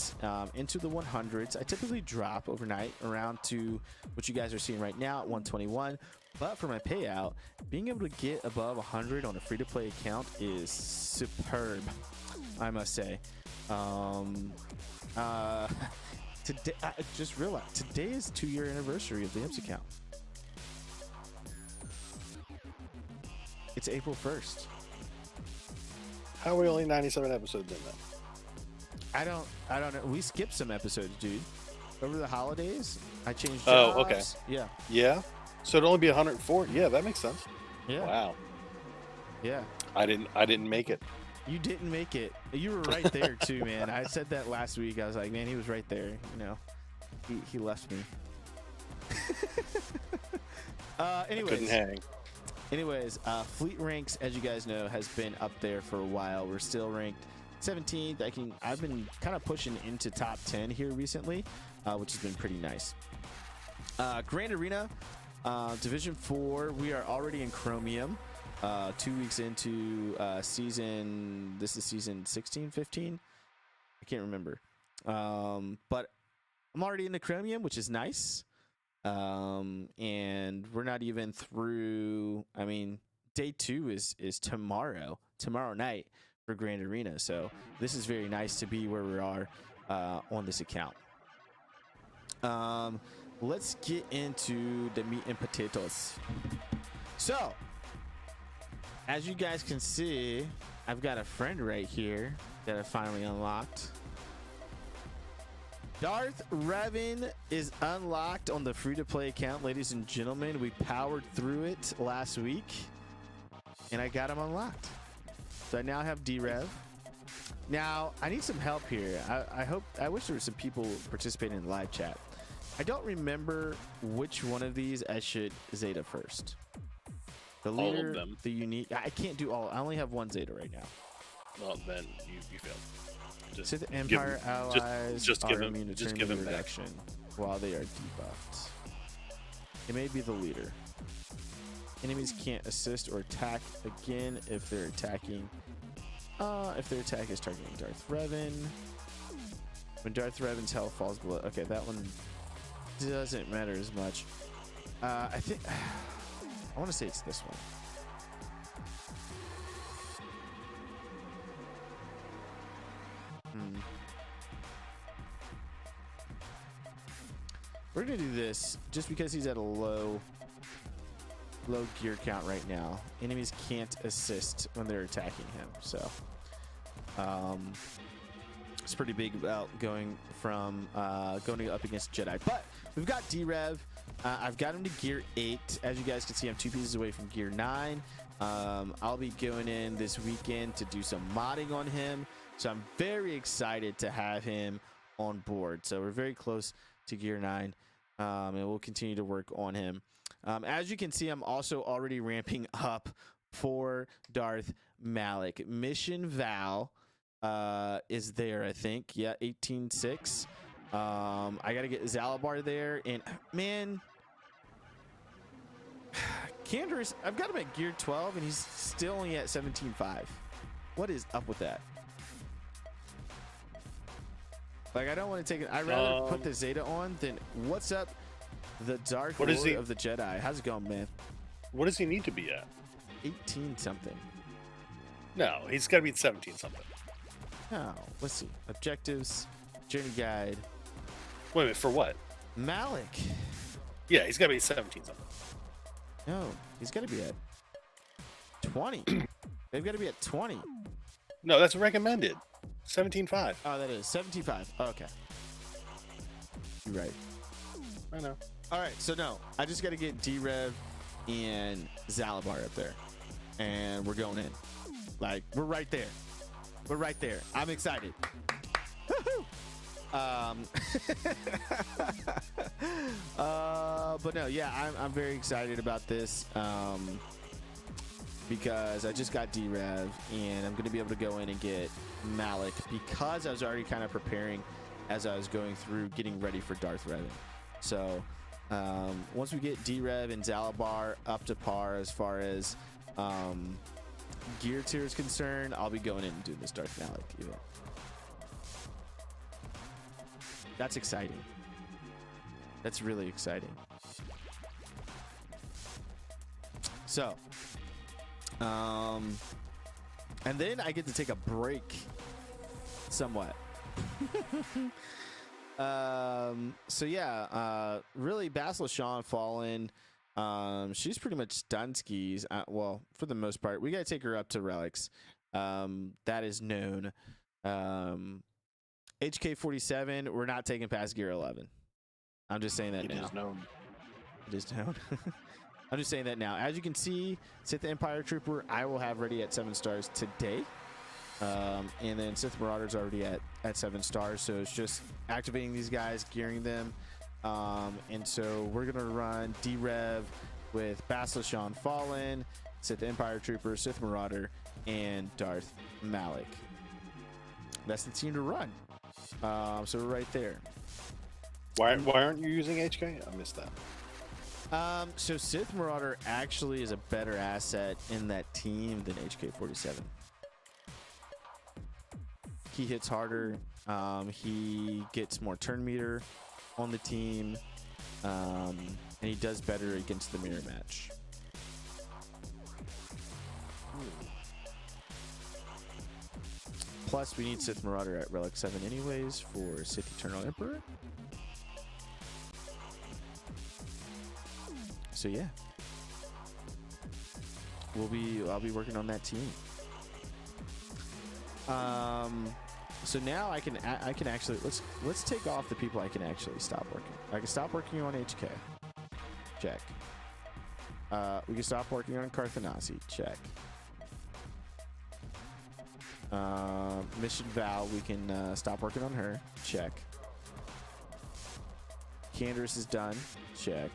S1: into the 100s. I typically drop overnight around to what you guys are seeing right now at 121. But for my payout, being able to get above 100 on a free-to-play account is superb, I must say. Today, I just realized today is 2-year anniversary of the IMPS account. It's April 1st.
S2: How are we only 97 episodes in that?
S1: I don't know. We skipped some episodes, dude. Over the holidays, I changed jobs.
S2: Oh, okay.
S1: Yeah.
S2: Yeah. So it'd only be 104. Yeah, that makes sense.
S1: Yeah.
S2: Wow.
S1: Yeah.
S2: I didn't make it.
S1: You didn't make it. You were right there too, man. I said that last week. I was like, man, he was right there. You know, he left me. Anyways, fleet ranks, as you guys know, has been up there for a while. We're still ranked 17th. I've been kind of pushing into top 10 here recently, which has been pretty nice. Grand Arena, Division 4. We are already in Chromium. 2 weeks into season. This is season 16, 15. I can't remember. But I'm already in the Chromium, which is nice. And we're not even through. I mean, day 2 is tomorrow night for Grand Arena. So this is very nice to be where we are on this account. Let's get into the meat and potatoes. So, as you guys can see, I've got a friend right here that I finally unlocked. Darth Revan is unlocked on the free-to-play account, ladies and gentlemen. We powered through it last week, and I got him unlocked. So I now have D-Rev. Now, I need some help here. I wish there were some people participating in the live chat. I don't remember which one of these I should Zeta first. The leader,
S2: all of them.
S1: The unique. I can't do all. I only have one Zeta right now.
S2: Well, then you failed.
S1: So the Empire allies
S2: just
S1: are
S2: give him,
S1: immune to
S2: just
S1: turn
S2: give him
S1: reduction while they are debuffed. It may be the leader. Enemies can't assist or attack again if they're attacking. If their attack is targeting Darth Revan. When Darth Revan's health falls below. Okay, that one doesn't matter as much. I think I want to say it's this one. We're gonna do this just because he's at a low gear count right now. Enemies can't assist when they're attacking him, so it's pretty big about going up against Jedi. But we've got D-Rev. I've got him to gear 8. As you guys can see, I'm 2 pieces away from gear 9. I'll be going in this weekend to do some modding on him, so I'm very excited to have him on board. So we're very close to gear 9, and we'll continue to work on him. As you can see, I'm also already ramping up for Darth Malik. Mission Val is there, I think. Yeah, 18.6. I got to get Zalabar there, and man, Canderous, I've got him at gear 12, and he's still only at 17.5. What is up with that? Like, I don't want to take it. I'd rather put the Zeta on than what's up, the Dark Lord of the Jedi. How's it going, man?
S2: What does he need to be at?
S1: 18 something.
S2: No, he's got to be at 17 something.
S1: No, let's see. Objectives, journey guide.
S2: Wait a minute, for what?
S1: Malik.
S2: Yeah, he's got to be at 17 something.
S1: No, he's got to be at 20. They've got to be at 20.
S2: No, that's recommended. 17.5.
S1: Oh, that is 17.5. Oh, okay. You're right.
S2: I know.
S1: All right, so no, I just got to get D-Rev and Zalabar up there, and we're going in. Like, we're right there. We're right there. I'm excited. Woo-hoo! But no, yeah, I'm very excited about this because I just got D-Rev, and I'm going to be able to go in and get Malik because I was already kind of preparing as I was going through getting ready for Darth Revan. So once we get D-Rev and Zalabar up to par as far as gear tier is concerned, I'll be going in and doing this Darth Malik event. That's exciting. That's really exciting. So, and then I get to take a break somewhat. So yeah, really Basil Sean Fallen. She's pretty much done skis. Well, for the most part, we got to take her up to relics. That is known. HK47, we're not taking past gear 11. I'm just saying that now.
S2: It is known.
S1: It is known. I'm just saying that now. As you can see, Sith Empire Trooper, I will have ready at 7 stars today. And then Sith Marauder's already at 7 stars. So it's just activating these guys, gearing them. And so we're going to run D-Rev with Basilishan Fallen, Sith Empire Trooper, Sith Marauder, and Darth Malik. That's the team to run. So we're right there.
S2: Why aren't you using HK? I missed that.
S1: So Sith Marauder actually is a better asset in that team than HK47. He hits harder. He gets more turn meter on the team, and he does better against the mirror match. Plus, we need Sith Marauder at Relic 7 anyways for Sith Eternal Emperor. So yeah, I'll be working on that team. So now I can actually let's take off the people I can actually stop working. I can stop working on HK. Check. We can stop working on Carthanasi. Check. Mission Val, we can stop working on her. Check. Canderous is done. Check.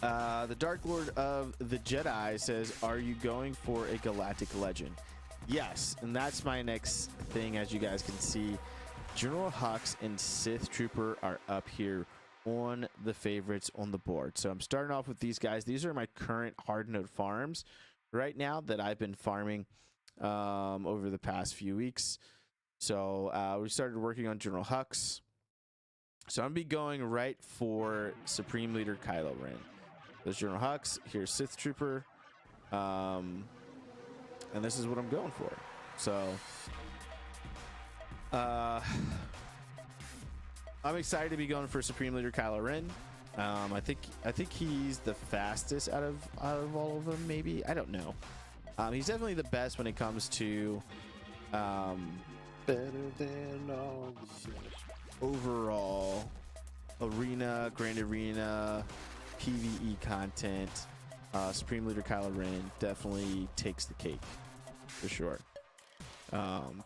S1: The Dark Lord of the Jedi says, are you going for a Galactic Legend? Yes, and that's my next thing. As you guys can see, General Hux and Sith Trooper are up here on the favorites on the board. So I'm starting off with these guys. These are my current hard node farms right now that I've been farming over the past few weeks. So we started working on General Hux. So I'm going to be going right for Supreme Leader Kylo Ren. There's General Hux. Here's Sith Trooper. And this is what I'm going for. So I'm excited to be going for Supreme Leader Kylo Ren. I think he's the fastest out of all of them. Maybe, I don't know. He's definitely the best when it comes to
S2: better than all
S1: overall arena, grand arena, PvE content. Supreme Leader Kylo Ren definitely takes the cake for sure.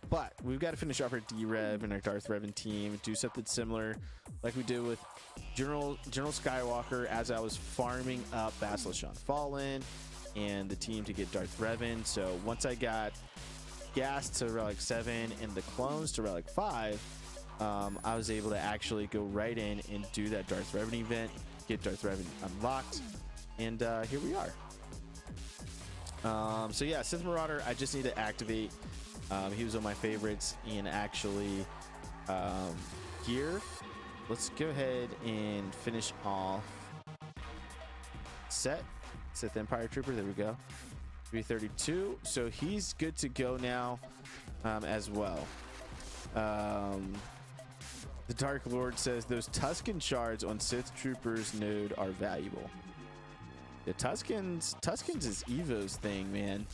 S1: But we've got to finish off our D-Rev and our Darth Revan team, do something similar like we did with General Skywalker as I was farming up Bastila Fallen and the team to get Darth Revan. So once I got gas to Relic 7 and the clones to Relic 5, I was able to actually go right in and do that Darth Revan event, get Darth Revan unlocked, and here we are. So yeah, Sith Marauder, I just need to activate. He was one of my favorites in actually gear. Let's go ahead and finish off Sith Empire Trooper. There we go. 332. So he's good to go now as well. The Dark Lord says those Tusken shards on Sith Troopers node are valuable. The Tuskens is Evo's thing, man.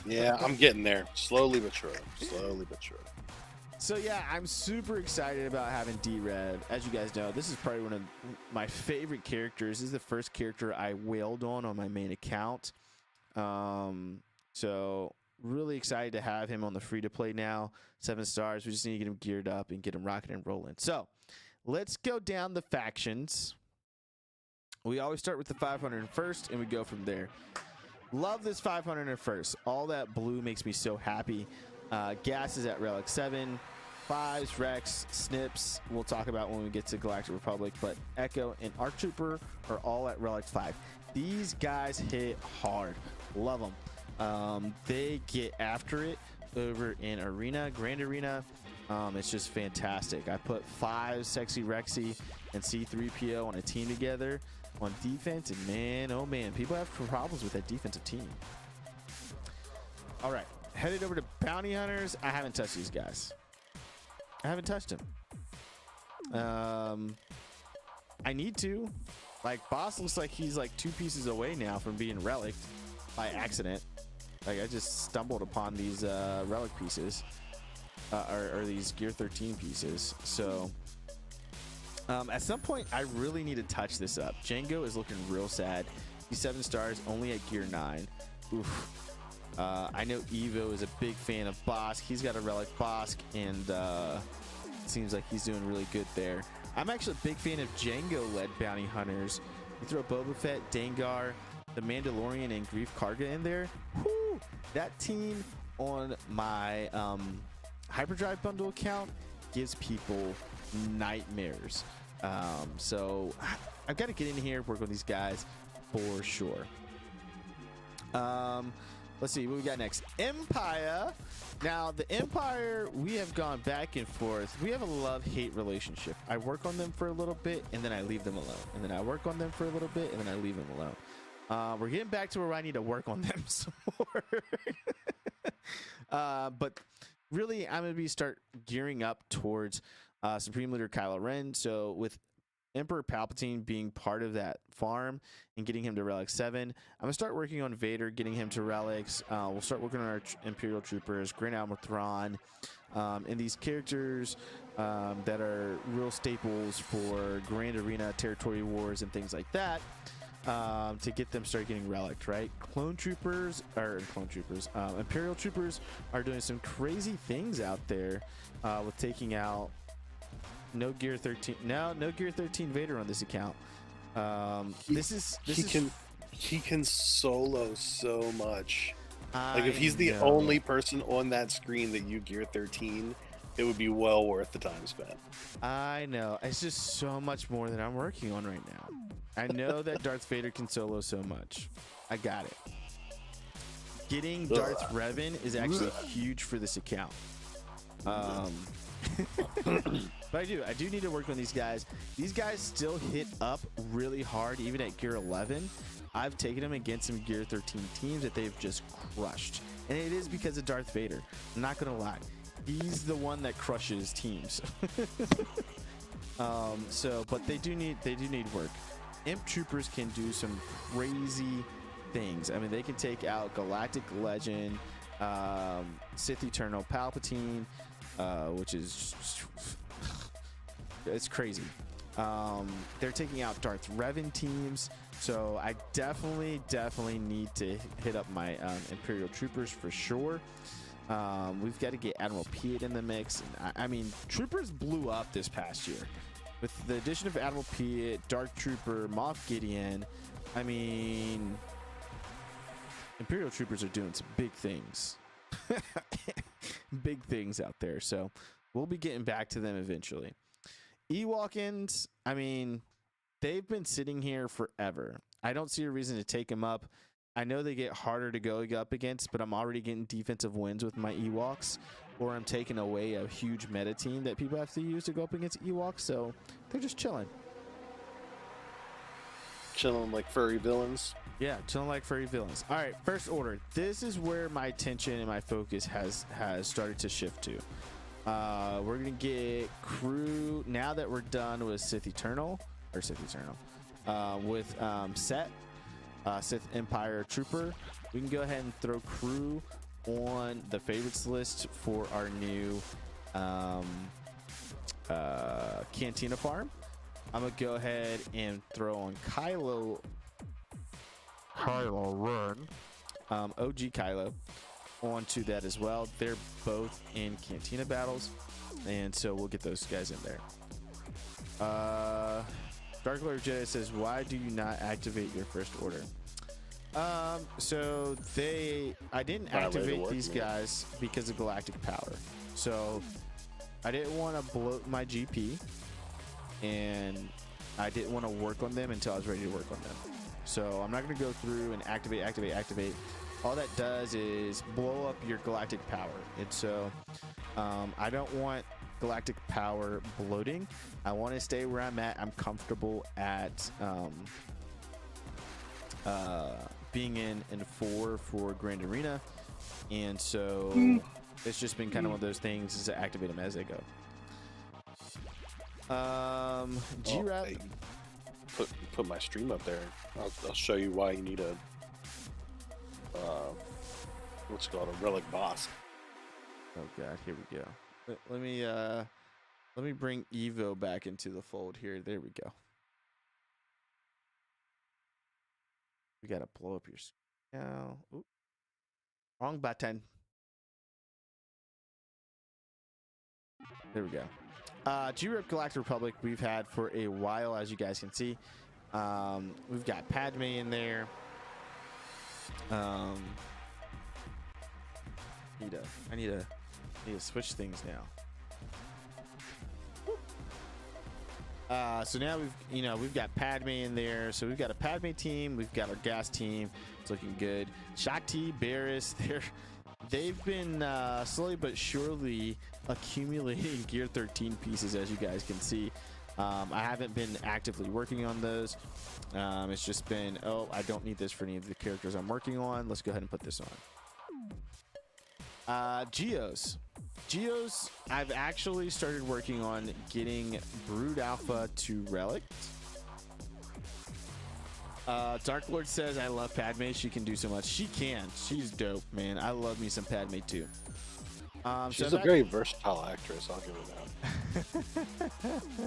S2: Yeah, I'm getting there. Slowly but surely.
S1: So yeah, I'm super excited about having D-Rev. As you guys know, this is probably one of my favorite characters. This is the first character I whaled on my main account. So really excited to have him on the free-to-play now. 7 stars. We just need to get him geared up and get him rocking and rolling. So let's go down the factions. We always start with the 501st, and we go from there. Love this 501st. All that blue makes me so happy. Gas is at Relic 7. 5s, Rex, Snips, we'll talk about when we get to Galactic Republic, but Echo and Arc Trooper are all at Relic 5. These guys hit hard. Love them. They get after it over in Arena, Grand Arena. It's just fantastic. I put 5 Sexy Rexy and C-3PO on a team together on defense, and man, oh man, people have problems with that defensive team. All right, headed over to Bounty Hunters. I haven't touched these guys. I haven't touched them. I need to. Like, Boss looks like he's like 2 pieces away now from being relicked by accident. Like, I just stumbled upon these relic pieces, or these Gear 13 pieces. So at some point, I really need to touch this up. Django is looking real sad. He's 7 stars, only at Gear 9. Oof. I know Evo is a big fan of Bosk. He's got a relic Bosk, and it seems like he's doing really good there. I'm actually a big fan of Django-led bounty hunters. You throw Boba Fett, Dengar, the Mandalorian, and Grief Karga in there. Whoo! That team on my Hyperdrive bundle account gives people nightmares. So I've got to get in here, work with these guys for sure. Let's see what we got next. Empire. Now, the Empire, we have gone back and forth. We have a love-hate relationship. I work on them for a little bit, and then I leave them alone. And then I work on them for a little bit, and then I leave them alone. We're getting back to where I need to work on them some more. But really, I'm going to start gearing up towards Supreme Leader Kylo Ren. So with Emperor Palpatine being part of that farm and getting him to Relic 7, I'm going to start working on Vader, getting him to Relics. We'll start working on our Imperial Troopers, Grand Admiral Thrawn, and these characters that are real staples for Grand Arena, Territory Wars, and things like that, to get them start getting Relic, right? Imperial Troopers are doing some crazy things out there with taking out no Gear 13 Vader on this account.
S2: He can solo so much. Like, if he's the
S1: know.
S2: only person on that screen that you Gear 13, it would be well worth the time spent.
S1: I know. It's just so much more that I'm working on right now. I know that Darth Vader can solo so much. I got it. Getting Darth Revan is actually huge for this account. But I do need to work on these guys. These guys still hit up really hard, even at Gear 11. I've taken him against some Gear 13 teams that they've just crushed. And it is because of Darth Vader. I'm not going to lie. He's the one that crushes teams. But they do need work. Imp Troopers can do some crazy things. I mean, they can take out Galactic Legend, Sith Eternal Palpatine, which is it's crazy. They're taking out Darth Revan teams, so I definitely need to hit up my Imperial Troopers for sure. We've got to get Admiral Piet in the mix. I mean, Troopers blew up this past year with the addition of Admiral Piet, Dark Trooper, Moff Gideon. I mean, Imperial Troopers are doing some big things. Big things out there. So we'll be getting back to them eventually. Ewokins, I mean, they've been sitting here forever. I don't see a reason to take them up. I know they get harder to go up against, but I'm already getting defensive wins with my Ewoks, or I'm taking away a huge meta team that people have to use to go up against Ewoks, so they're just chilling.
S2: Chilling like furry villains?
S1: Yeah, chilling like furry villains. All right, first order. This is where my attention and my focus has started to shift to. We're going to get crew, now that we're done with Sith Eternal, with Set, Sith Empire Trooper, we can go ahead and throw crew on the favorites list for our new Cantina farm. I'm going to go ahead and throw on Kylo Ren, OG Kylo, onto that as well. They're both in Cantina battles, and so we'll get those guys in there. Dark Lord Jedi says, why do you not activate your first order? So I didn't activate these guys because of galactic power. So I didn't want to bloat my GP, and I didn't want to work on them until I was ready to work on them. So I'm not going to go through and activate. All that does is blow up your galactic power. And so I don't want galactic power bloating. I want to stay where I'm at. I'm comfortable at being in 4 for Grand Arena. And so it's just been kind of one of those things is to activate them as they go. G-Rap.
S2: Put my stream up there. I'll show you why you need a what's it called, a relic boss.
S1: Oh god, here we go. Let me bring Evo back into the fold here. There we go. We gotta blow up your now. Oop. Wrong button. There we go. G-Rip Galactic Republic we've had for a while, as you guys can see. We've got Padme in there. I need to switch things now. So now we've got Padme in there. So we've got a Padme team. We've got our gas team. It's looking good. Shakti, Barriss, they've been slowly but surely accumulating Gear 13 pieces, as you guys can see. I haven't been actively working on those. It's just been, I don't need this for any of the characters I'm working on. Let's go ahead and put this on. Geos, I've actually started working on getting Brood Alpha to Relic. Dark Lord says, I love Padme. She can do so much. She can. She's dope, man. I love me some Padme too.
S2: She's a very versatile actress. I'll give her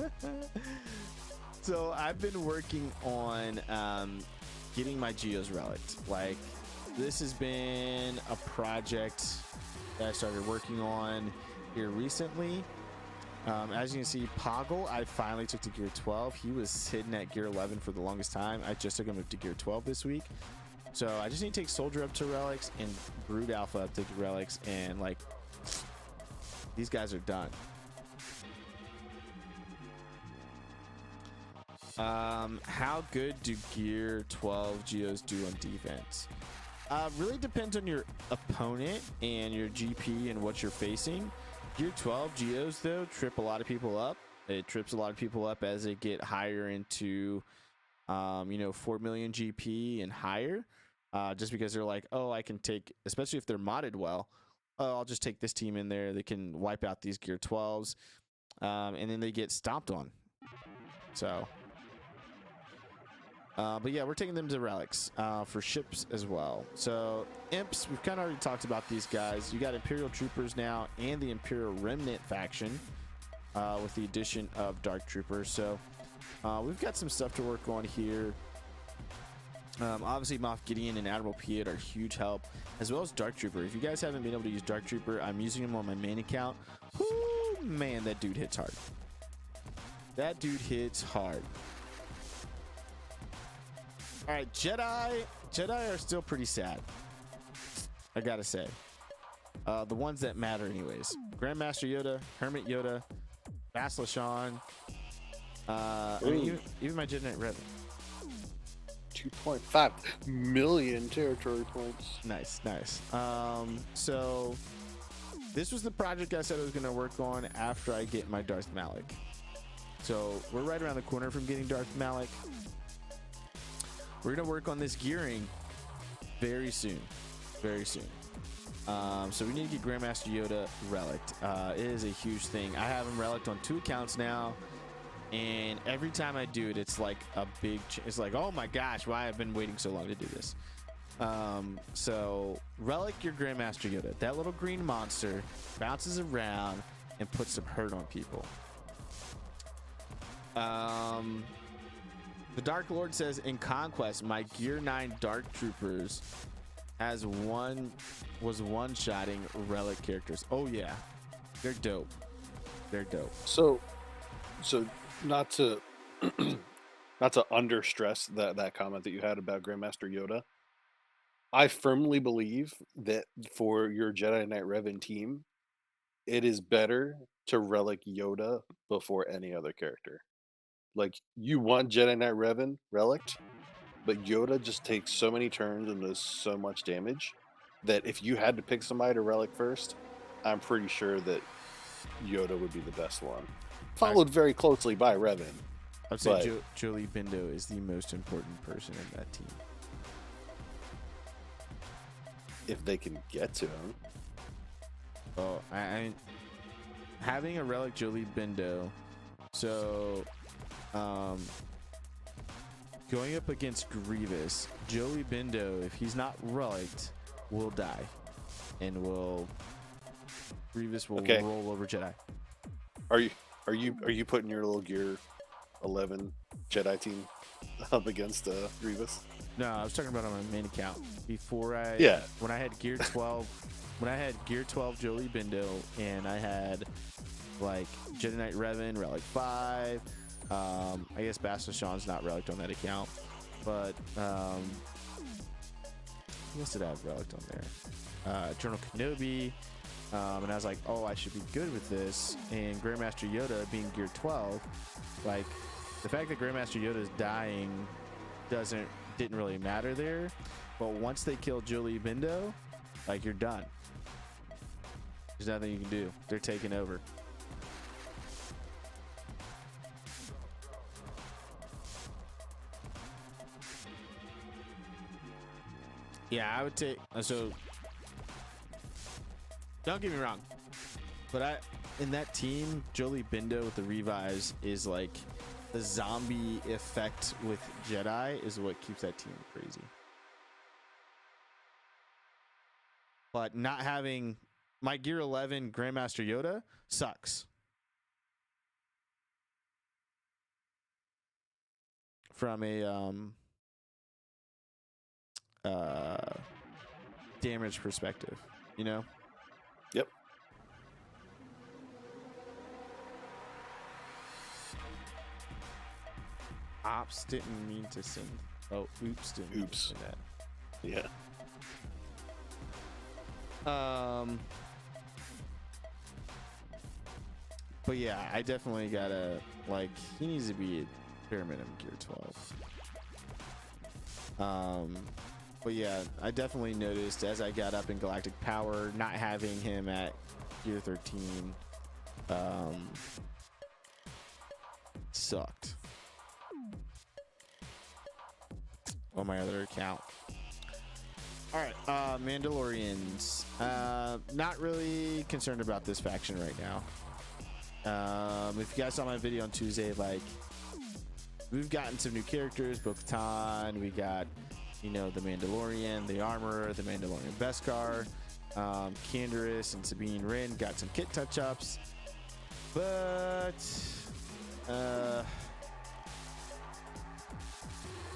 S2: that.
S1: So I've been working on getting my Geos relicked. Like, this has been a project that I started working on here recently. As you can see, Poggle, I finally took to Gear 12. He was hidden at Gear 11 for the longest time. I just took him up to Gear 12 this week. So I just need to take Soldier up to Relics and Brood Alpha up to Relics, and like, these guys are done. How good do Gear 12 Geos do on defense? Really depends on your opponent and your GP and what you're facing. Gear 12 Geos, though, trip a lot of people up. It trips a lot of people up as they get higher into 4 million GP and higher, just because they're like, oh, I can take, especially if they're modded well, oh, I'll just take this team in there. They can wipe out these gear 12s, and then they get stomped on. So, but yeah, we're taking them to relics for ships as well. So imps, we've kind of already talked about these guys. You got Imperial Troopers now and the Imperial Remnant faction with the addition of Dark Troopers. So we've got some stuff to work on here. Obviously, Moff Gideon and Admiral Piet are huge help, as well as Dark Trooper. If you guys haven't been able to use Dark Trooper, I'm using him on my main account. Whoo, man, that dude hits hard. That dude hits hard. All right, Jedi are still pretty sad, I gotta say. The ones that matter anyways. Grandmaster Yoda, Hermit Yoda, Bastila Shan, even my Jedi Knight Revan.
S2: 2.5 million territory points.
S1: Nice. So this was the project I said I was going to work on after I get my Darth Malik. So we're right around the corner from getting Darth Malik. We're going to work on this gearing very soon. So we need to get Grandmaster Yoda relicked. It is a huge thing. I have him relicked on 2 accounts now. And every time I do it, it's like a big it's like, oh my gosh, why I've been waiting so long to do this. So relic your Grandmaster Yoda. That little green monster bounces around and puts some hurt on people. The Dark Lord says, in Conquest, my Gear 9 Dark Troopers was one-shotting relic characters. Oh yeah, they're dope.
S2: So not to under stress that comment that you had about Grandmaster Yoda, I firmly believe that for your Jedi Knight Revan team, it is better to relic Yoda before any other character. Like, you want Jedi Knight Revan relicked, but Yoda just takes so many turns and does so much damage that if you had to pick somebody to relic first, I'm pretty sure that Yoda would be the best one. Followed very closely by Revan.
S1: I'd say Jolie Bindo is the most important person in that team.
S2: If they can get to him.
S1: Oh, I having a relic Jolie Bindo. So, going up against Grievous, Jolie Bindo, if he's not relicked, will die, and Grievous will roll over Jedi.
S2: Are you putting your little Gear 11 Jedi team up against Grievous?
S1: No, I was talking about on my main account before when I had Gear 12, Jolie Bindo, and I had like Jedi Knight Revan, Relic 5. I guess Bastila Shan's not relicked on that account, but who else did I have relicked on there? General Kenobi. And I was like, oh, I should be good with this. And Grandmaster Yoda being Gear 12, like, the fact that Grandmaster Yoda is dying didn't really matter there. But once they kill Jolie Bindo, like, you're done. There's nothing you can do. They're taking over. Yeah, I would take... So, don't get me wrong, but in that team, Jolie Bindo with the revives is like the zombie effect with Jedi is what keeps that team crazy. But not having my Gear 11 Grandmaster Yoda sucks. From a damage perspective, you know?
S2: Yep.
S1: Ops didn't mean to send. Oh, oops didn't mean to send that.
S2: Yeah.
S1: But yeah, I definitely gotta, like, he needs to be at bare minimum Gear 12. But yeah, I definitely noticed as I got up in Galactic Power, not having him at Gear 13 sucked. on my other account. All right, Mandalorians. Not really concerned about this faction right now. If you guys saw my video on Tuesday, like, we've gotten some new characters. Bo-Katan, we got, you know, the Mandalorian, the Armorer, the Mandalorian Beskar, Canderous and Sabine Wren got some kit touch-ups, but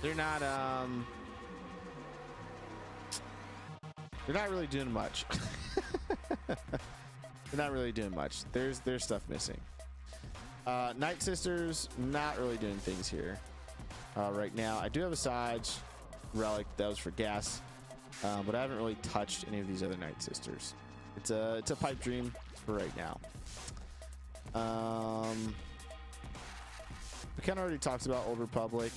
S1: they're not really doing much. They're not really doing much. There's stuff missing. Night Sisters, not really doing things here right now. I do have a Saj relic that was for gas, but I haven't really touched any of these other Night Sisters. It's a pipe dream for right now. We kind of already talked about Old Republic.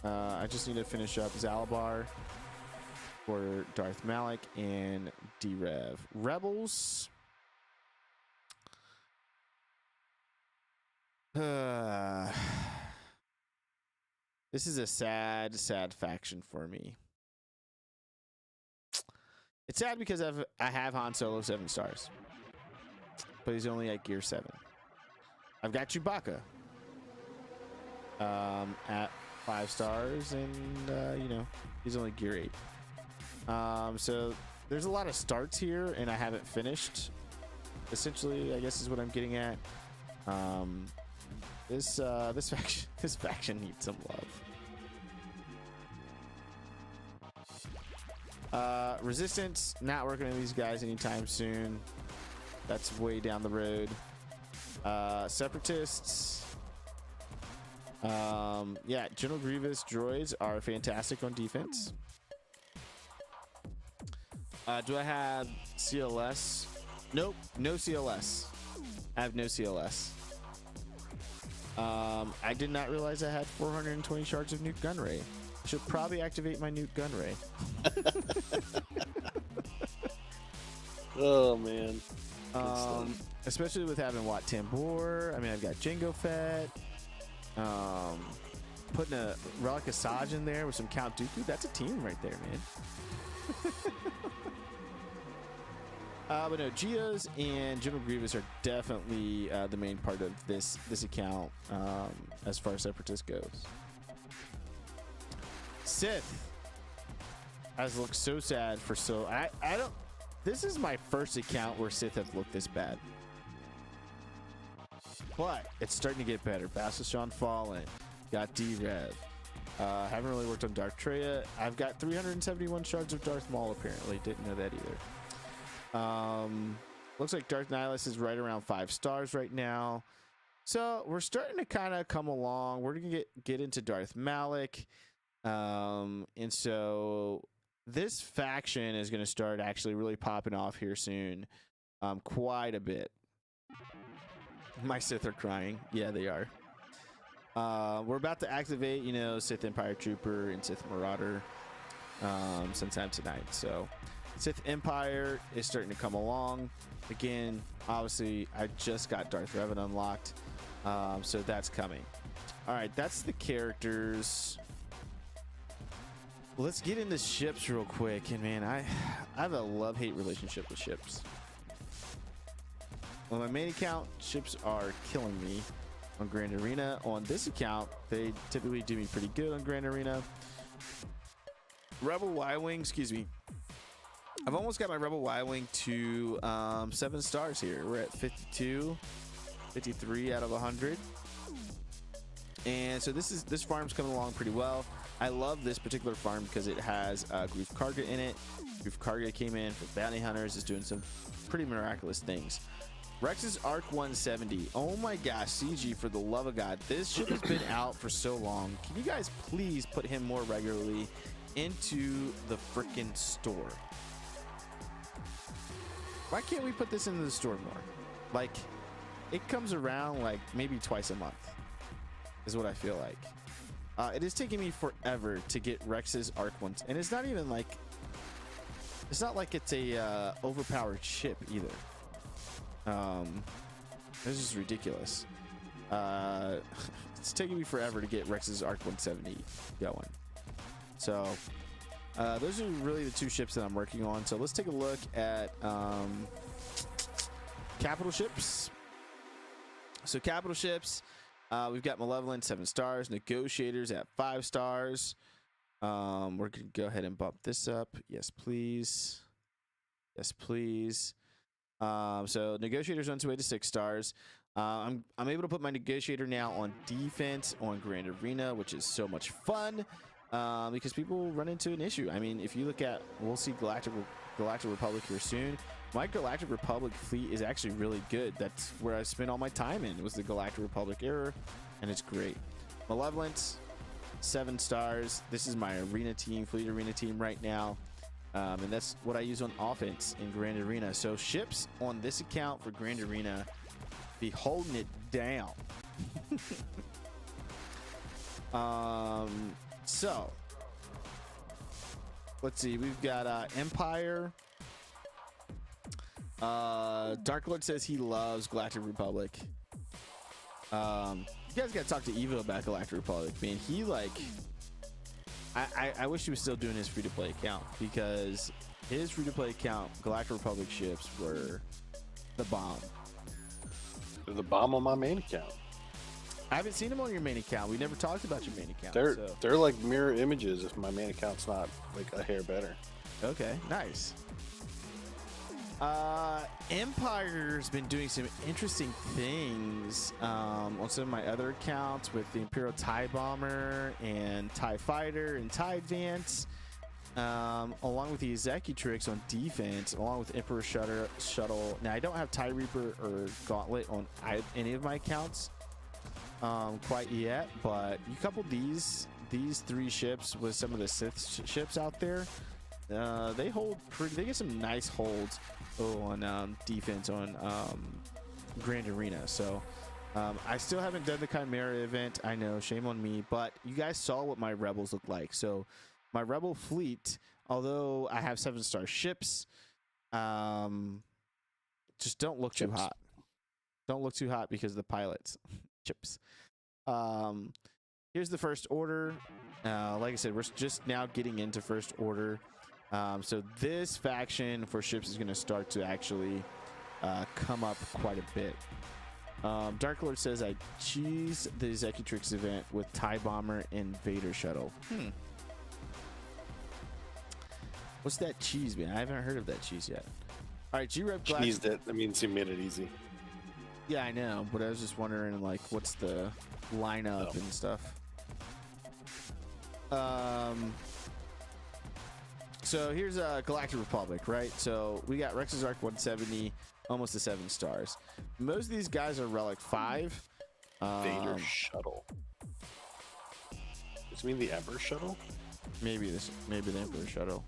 S1: I just need to finish up Zalabar for Darth Malik and D-Rev. Rebels. This is a sad faction for me. It's sad because I have Han Solo 7 stars, but he's only at gear 7. I've got Chewbacca at 5 stars, and you know, he's only gear 8. So there's a lot of starts here, and I haven't finished. Essentially, I guess is what I'm getting at. This faction needs some love. Resistance, not working on these guys anytime soon. That's way down the road. Separatists. Yeah, General Grievous droids are fantastic on defense. Do I have CLS? Nope, no CLS. I have no CLS. I did not realize I had 420 shards of Nuke Gunray. I should probably activate my Nuke Gunray.
S2: Oh man.
S1: Especially with having Wat Tambor. I mean, I've got Jango Fett. Putting a Relic of Saj in there with some Count Dooku. That's a team right there, man. But no, Geos and General Grievous are definitely the main part of this account as far as Separatist goes. Sith has looked so sad for so I don't. This is my first account where Sith have looked this bad, but it's starting to get better. Bastille Fallen, got D-Rev. Haven't really worked on Darth Treya. I've got 371 shards of Darth Maul. Apparently, didn't know that either. Looks like Darth Nihilus is right around 5 stars right now. So we're starting to kind of come along. We're gonna get into Darth Malik, and so this faction is gonna start actually really popping off here soon, quite a bit. My Sith are crying. Yeah, they are. We're about to activate, you know, Sith Empire Trooper and Sith Marauder sometime tonight. So Sith Empire is starting to come along. Again, obviously, I just got Darth Revan unlocked, so that's coming. All right, that's the characters. Let's get into ships real quick. And man, I have a love-hate relationship with ships. On my main account, ships are killing me on Grand Arena. On this account, they typically do me pretty good on Grand Arena. Rebel Y-Wing, excuse me. I've almost got my Rebel Y-Wing to 7 stars here. We're at 52, 53 out of 100. And so this farm's coming along pretty well. I love this particular farm because it has Greef Karga in it. Greef Karga came in for bounty hunters, is doing some pretty miraculous things. Rex's Arc 170. Oh my gosh, CG, for the love of God. This ship has been out for so long. Can you guys please put him more regularly into the freaking store? Why can't we put this into the store more? Like, it comes around like maybe twice a month is what I feel like. It is taking me forever to get Rex's Arc 1, and it's not even like, it's not like it's a overpowered ship either. This is ridiculous. It's taking me forever to get Rex's Arc 170 going. So those are really the two ships that I'm working on. So let's take a look at capital ships. So capital ships, we've got Malevolent 7 stars, Negotiators at 5 stars. We're gonna go ahead and bump this up. Yes, please. Yes, please. So Negotiators on its way to 6 stars. I'm able to put my Negotiator now on defense on Grand Arena, which is so much fun because people run into an issue. I mean, if you look at, we'll see Galactic Republic here soon. My Galactic Republic fleet is actually really good. That's where I spent all my time in. It was the Galactic Republic era, and it's great. Malevolent, 7 stars. This is my arena team, fleet arena team right now. And that's what I use on offense in Grand Arena. So ships on this account for Grand Arena be holding it down. So let's see. We've got Empire. Dark Lord says he loves Galactic Republic. You guys gotta talk to Evo about Galactic Republic, man. He like, I wish he was still doing his free-to-play account, because his free-to-play account, Galactic Republic ships were the bomb.
S2: They're the bomb on my main account.
S1: I haven't seen him on your main account. We never talked about your main account.
S2: They're like mirror images if my main account's not like a hair better.
S1: Okay, nice. Empire's been doing some interesting things on some of my other accounts with the Imperial TIE Bomber and TIE Fighter and TIE Advance, along with the Executrix on defense, along with Emperor Shuttle. Now, I don't have TIE Reaper or Gauntlet on any of my accounts quite yet, but you couple these 3 ships with some of the Sith ships out there, they hold pretty. They get some nice holds on defense on Grand Arena. So I still haven't done the Chimera event. I know, shame on me, but you guys saw what my Rebels look like. So my Rebel fleet, although I have 7-star ships, just don't look too hot. Don't look too hot because of the pilots. Chips. Here's the First Order. Like I said, we're just now getting into First Order. So this faction for ships is going to start to actually come up quite a bit. Dark Lord says I cheese the Executrix event with TIE Bomber and Vader Shuttle. What's that cheese, man? I haven't heard of that cheese yet. All right, G-Rep
S2: Cheesed it. That means you made it easy.
S1: Yeah, I know, but I was just wondering, like, what's the lineup and stuff. So here's Galactic Republic, right? So we got Rex's Arc 170, almost to 7 stars. Most of these guys are Relic 5.
S2: Vader Shuttle. Does it mean the Emperor Shuttle?
S1: Maybe the Emperor Shuttle.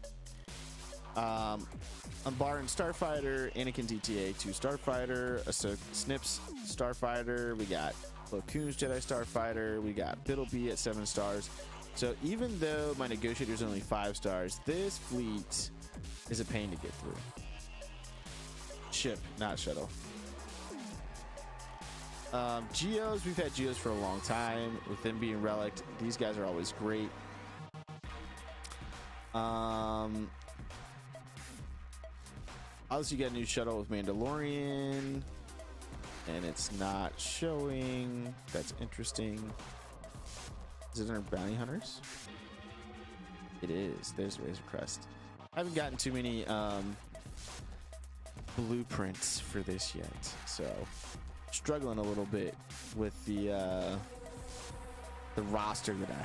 S1: Umbaran Starfighter, Anakin DTA 2 Starfighter, Snips Starfighter. We got Plo Koon's Jedi Starfighter. We got Bittleby at 7 stars. So even though my Negotiator is only 5 stars, this fleet is a pain to get through. Ship, not shuttle. Geos, we've had Geos for a long time. With them being relict, these guys are always great. Obviously, you got a new shuttle with Mandalorian, and it's not showing. That's interesting. Is it under Bounty Hunters? It is. There's Razor Crest. I haven't gotten too many blueprints for this yet, so struggling a little bit with the roster that I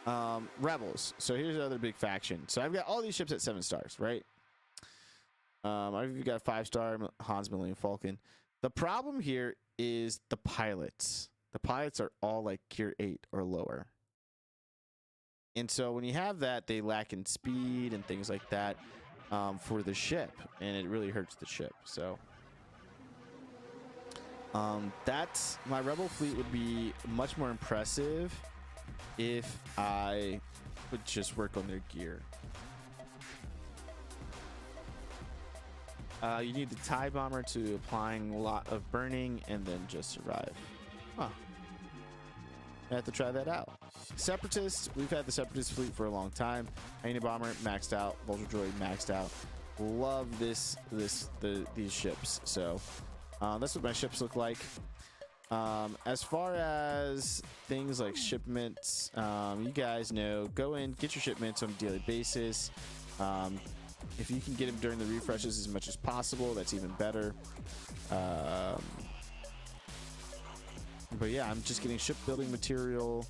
S1: have. Rebels. So here's another big faction. So I've got all these ships at 7 stars, right? I've got a 5-star Han's Millennium Falcon. The problem here is the pilots. The pilots are all like Tier 8 or lower. And so when you have that, they lack in speed and things like that for the ship, and it really hurts the ship. So that's my Rebel fleet would be much more impressive if I would just work on their gear. You need the TIE Bomber to applying a lot of burning and then just survive. Huh. I have to try that out. Separatists, we've had the Separatist fleet for a long time. Hyena Bomber maxed out, Vulture Droid maxed out. Love these ships. So that's what my ships look like. As far as things like shipments, you guys know, go in, get your shipments on a daily basis. If you can get them during the refreshes as much as possible, that's even better. But yeah, I'm just getting shipbuilding material.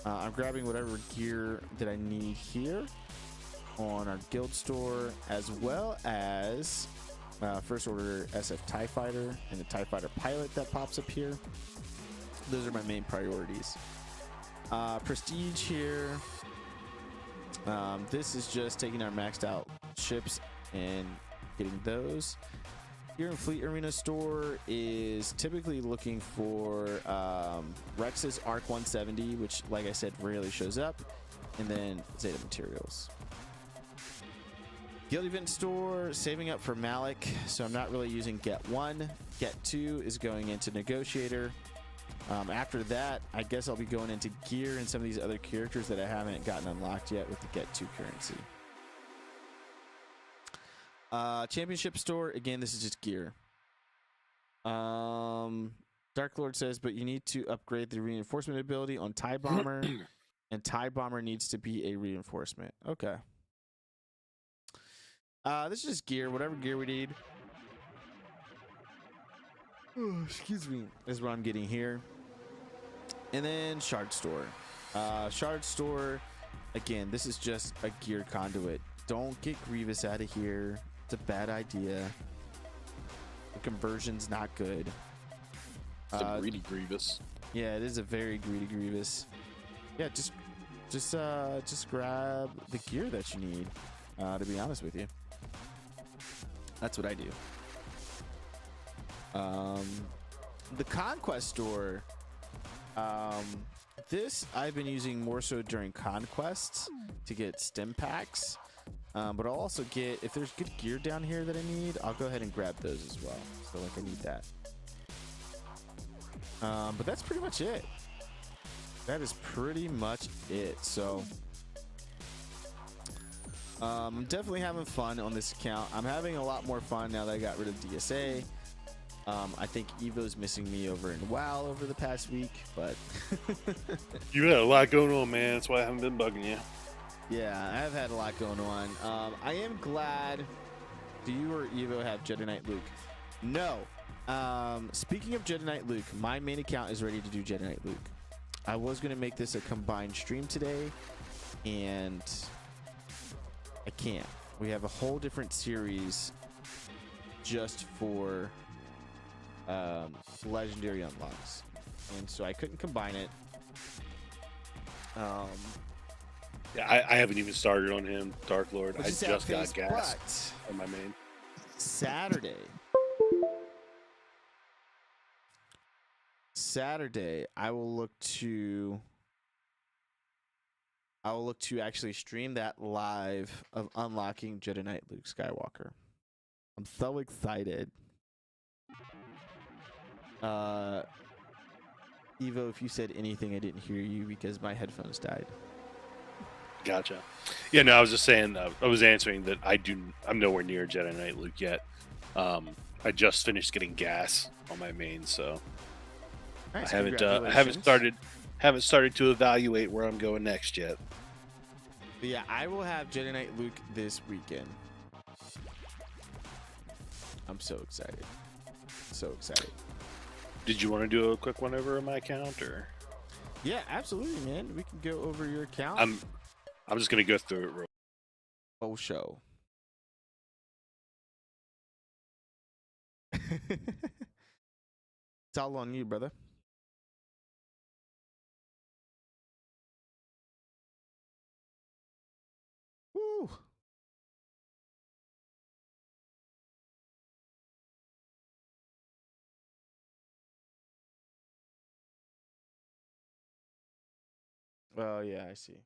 S1: I'm grabbing whatever gear that I need here on our guild store, as well as First Order SF TIE Fighter and the TIE Fighter pilot that pops up here. Those are my main priorities. Prestige here. This is just taking our maxed out ships and getting those. Here in Fleet Arena store is typically looking for Rex's Arc 170, which, like I said, rarely shows up, and then Zeta materials. Guild Event store, saving up for Malik, so I'm not really using Get 1. Get 2 is going into Negotiator. After that, I guess I'll be going into gear and some of these other characters that I haven't gotten unlocked yet with the Get 2 currency. Championship store, again, this is just gear. Dark Lord says, but you need to upgrade the reinforcement ability on TIE Bomber, and TIE Bomber needs to be a reinforcement. Okay. This is just gear, whatever gear we need. Oh, excuse me. Is what I'm getting here. And then Shard store. Shard store, again, this is just a gear conduit. Don't get Grievous out of here. It's a bad idea. The conversion's not good.
S2: It's a greedy Grievous.
S1: Yeah, it is a very greedy Grievous. Yeah, just grab the gear that you need. To be honest with you, that's what I do. The Conquest store. This I've been using more so during conquests to get stim packs. But I'll also get, if there's good gear down here that I need, I'll go ahead and grab those as well. So like I need that. But that's pretty much it. That is pretty much it. So I'm definitely having fun on this account. I'm having a lot more fun now that I got rid of DSA. I think Evo's missing me over in WoW over the past week, but
S2: you had a lot going on, man. That's why I haven't been bugging you.
S1: Yeah, I've had a lot going on. I am glad. Do you or Evo have Jedi Knight Luke? No. Speaking of Jedi Knight Luke, my main account is ready to do Jedi Knight Luke. I was going to make this a combined stream today, and I can't. We have a whole different series just for legendary unlocks, and so I couldn't combine it.
S2: Yeah, I haven't even started on him, Dark Lord. I just got gas on my main.
S1: Saturday, I will look to actually stream that live of unlocking Jedi Knight Luke Skywalker. I'm so excited. Evo, if you said anything, I didn't hear you because my headphones died.
S2: Gotcha. Yeah, no, I was just saying. I was answering that I'm nowhere near Jedi Knight Luke yet. I just finished getting gas on my main, so
S1: nice,
S2: I haven't started to evaluate where I'm going next yet.
S1: But yeah, I will have Jedi Knight Luke this weekend. I'm so excited. So excited.
S2: Did you want to do a quick one over my account, or?
S1: Yeah, absolutely, man. We can go over your account.
S2: I'm just gonna go through it real.
S1: Oh, show. It's all on you, brother. Woo. Oh, yeah, I see.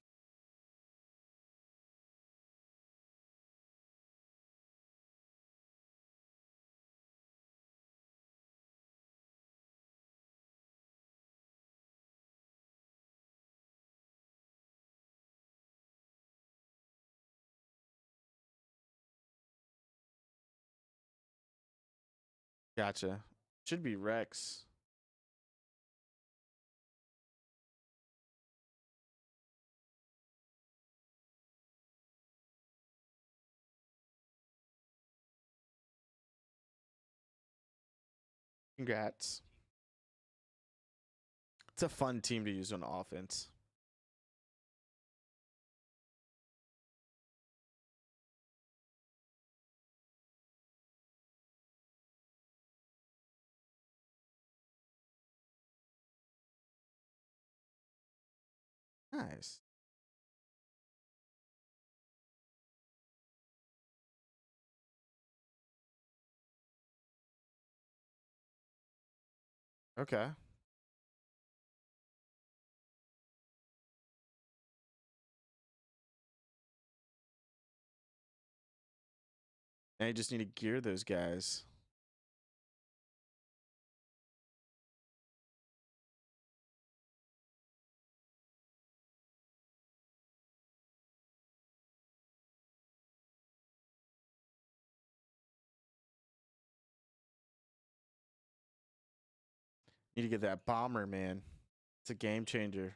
S1: Gotcha. Should be Rex. Congrats. It's a fun team to use on offense. Nice. Okay. Now you just need to gear those guys. Need to get that bomber, man. It's a game changer.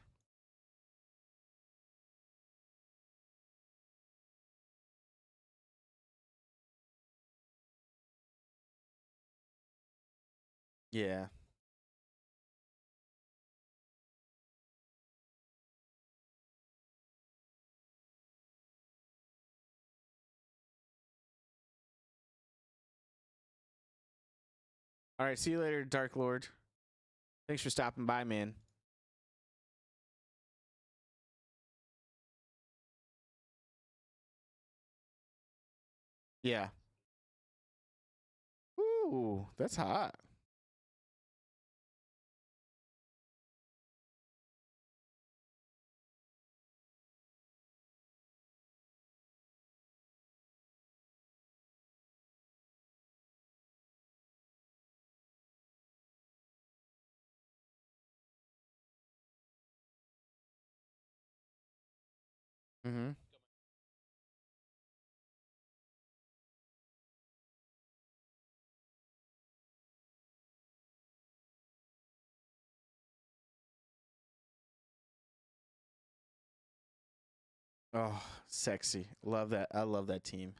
S1: Yeah. All right. See you later, Dark Lord. Thanks for stopping by, man. Yeah. Ooh, that's hot. Mm-hmm. Oh, sexy. Love that. I love that team.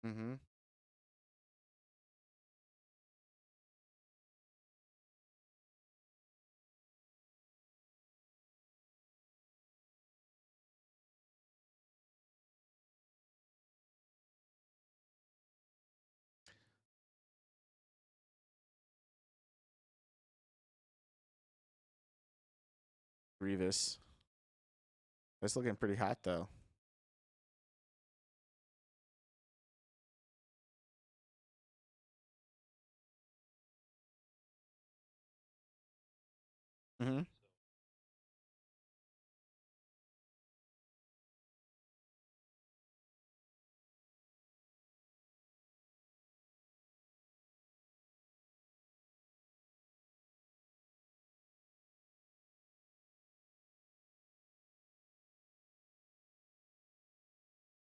S1: Mm-hmm. Grievous. That's looking pretty hot, though. Mm-hmm.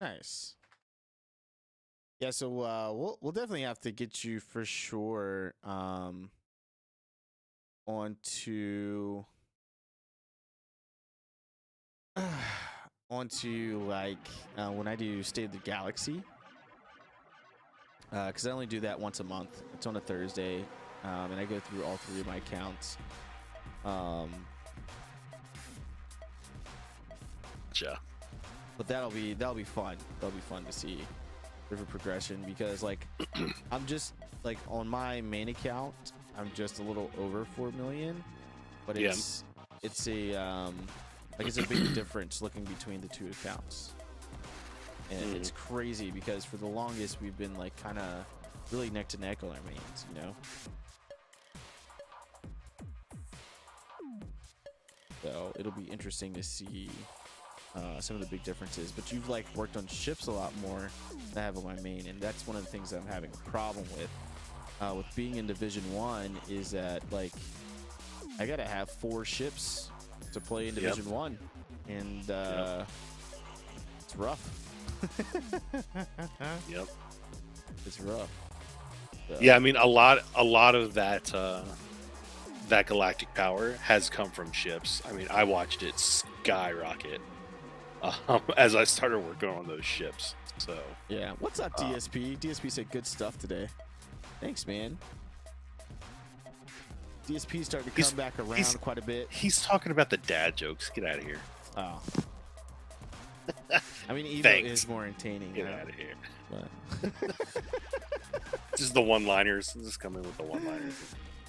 S1: Nice. Yeah, so we'll definitely have to get you for sure onto onto like when I do State of the Galaxy, because I only do that once a month. It's on a Thursday, and I go through all three of my accounts.
S2: Yeah.
S1: But that'll be fun. That'll be fun to see river progression, because like I'm just like on my main account, I'm just a little over 4 million, but it's a like it's a big difference looking between the two accounts. And it's crazy because for the longest we've been like kind of really neck to neck on our mains, you know. So it'll be interesting to see some of the big differences. But you've like worked on ships a lot more than I have on my main, and that's one of the things that I'm having a problem with. with being in Division 1 is that, like, I got to have 4 ships to play in Division 1. And it's rough.
S2: Yep.
S1: It's rough. So.
S2: Yeah, I mean, a lot of that that galactic power has come from ships. I mean, I watched it skyrocket as I started working on those ships. So
S1: yeah, what's up, DSP? DSP said good stuff today. Thanks, man. DSP starting to come back around quite a bit.
S2: He's talking about the dad jokes. Get out of here.
S1: Oh. I mean, Evo is more entertaining.
S2: Get out of here.
S1: But...
S2: Just the one-liners. Just come in with the one-liners.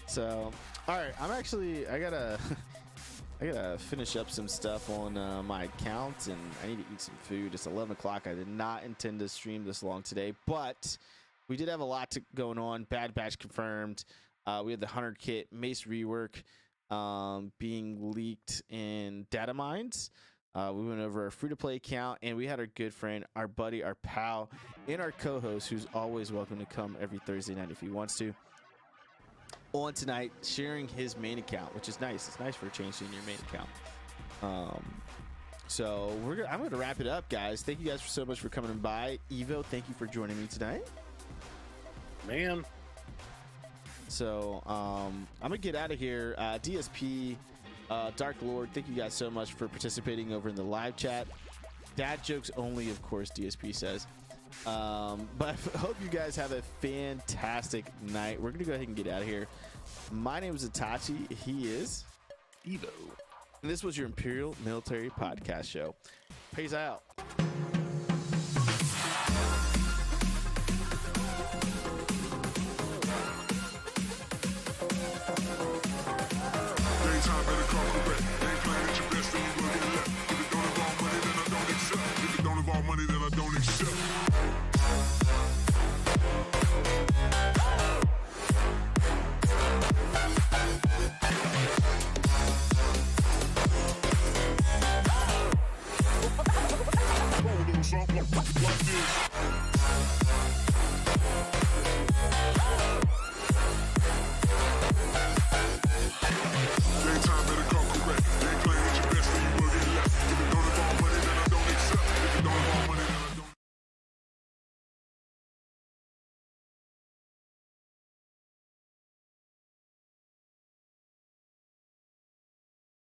S1: So, all right. I gotta finish up some stuff on my account, and I need to eat some food. It's 11 o'clock. I did not intend to stream this long today, but we did have a lot going on. Bad Batch confirmed. We had the Hunter Kit Mace rework being leaked in data mines. We went over our free-to-play account, and we had our good friend, our buddy, our pal, and our co-host, who's always welcome to come every Thursday night if he wants to, on tonight, sharing his main account, which is nice. It's nice for a change in your main account. So I'm going to wrap it up, guys. Thank you guys so much for coming by. Evo, thank you for joining me tonight.
S2: Man.
S1: So I'm going to get out of here. DSP, Dark Lord, thank you guys so much for participating over in the live chat. Dad jokes only, of course, DSP says. But I hope you guys have a fantastic night. We're going to go ahead and get out of here. My name is Itachi. He is
S2: Evo.
S1: And this was your Imperial Military Podcast Show. Peace out.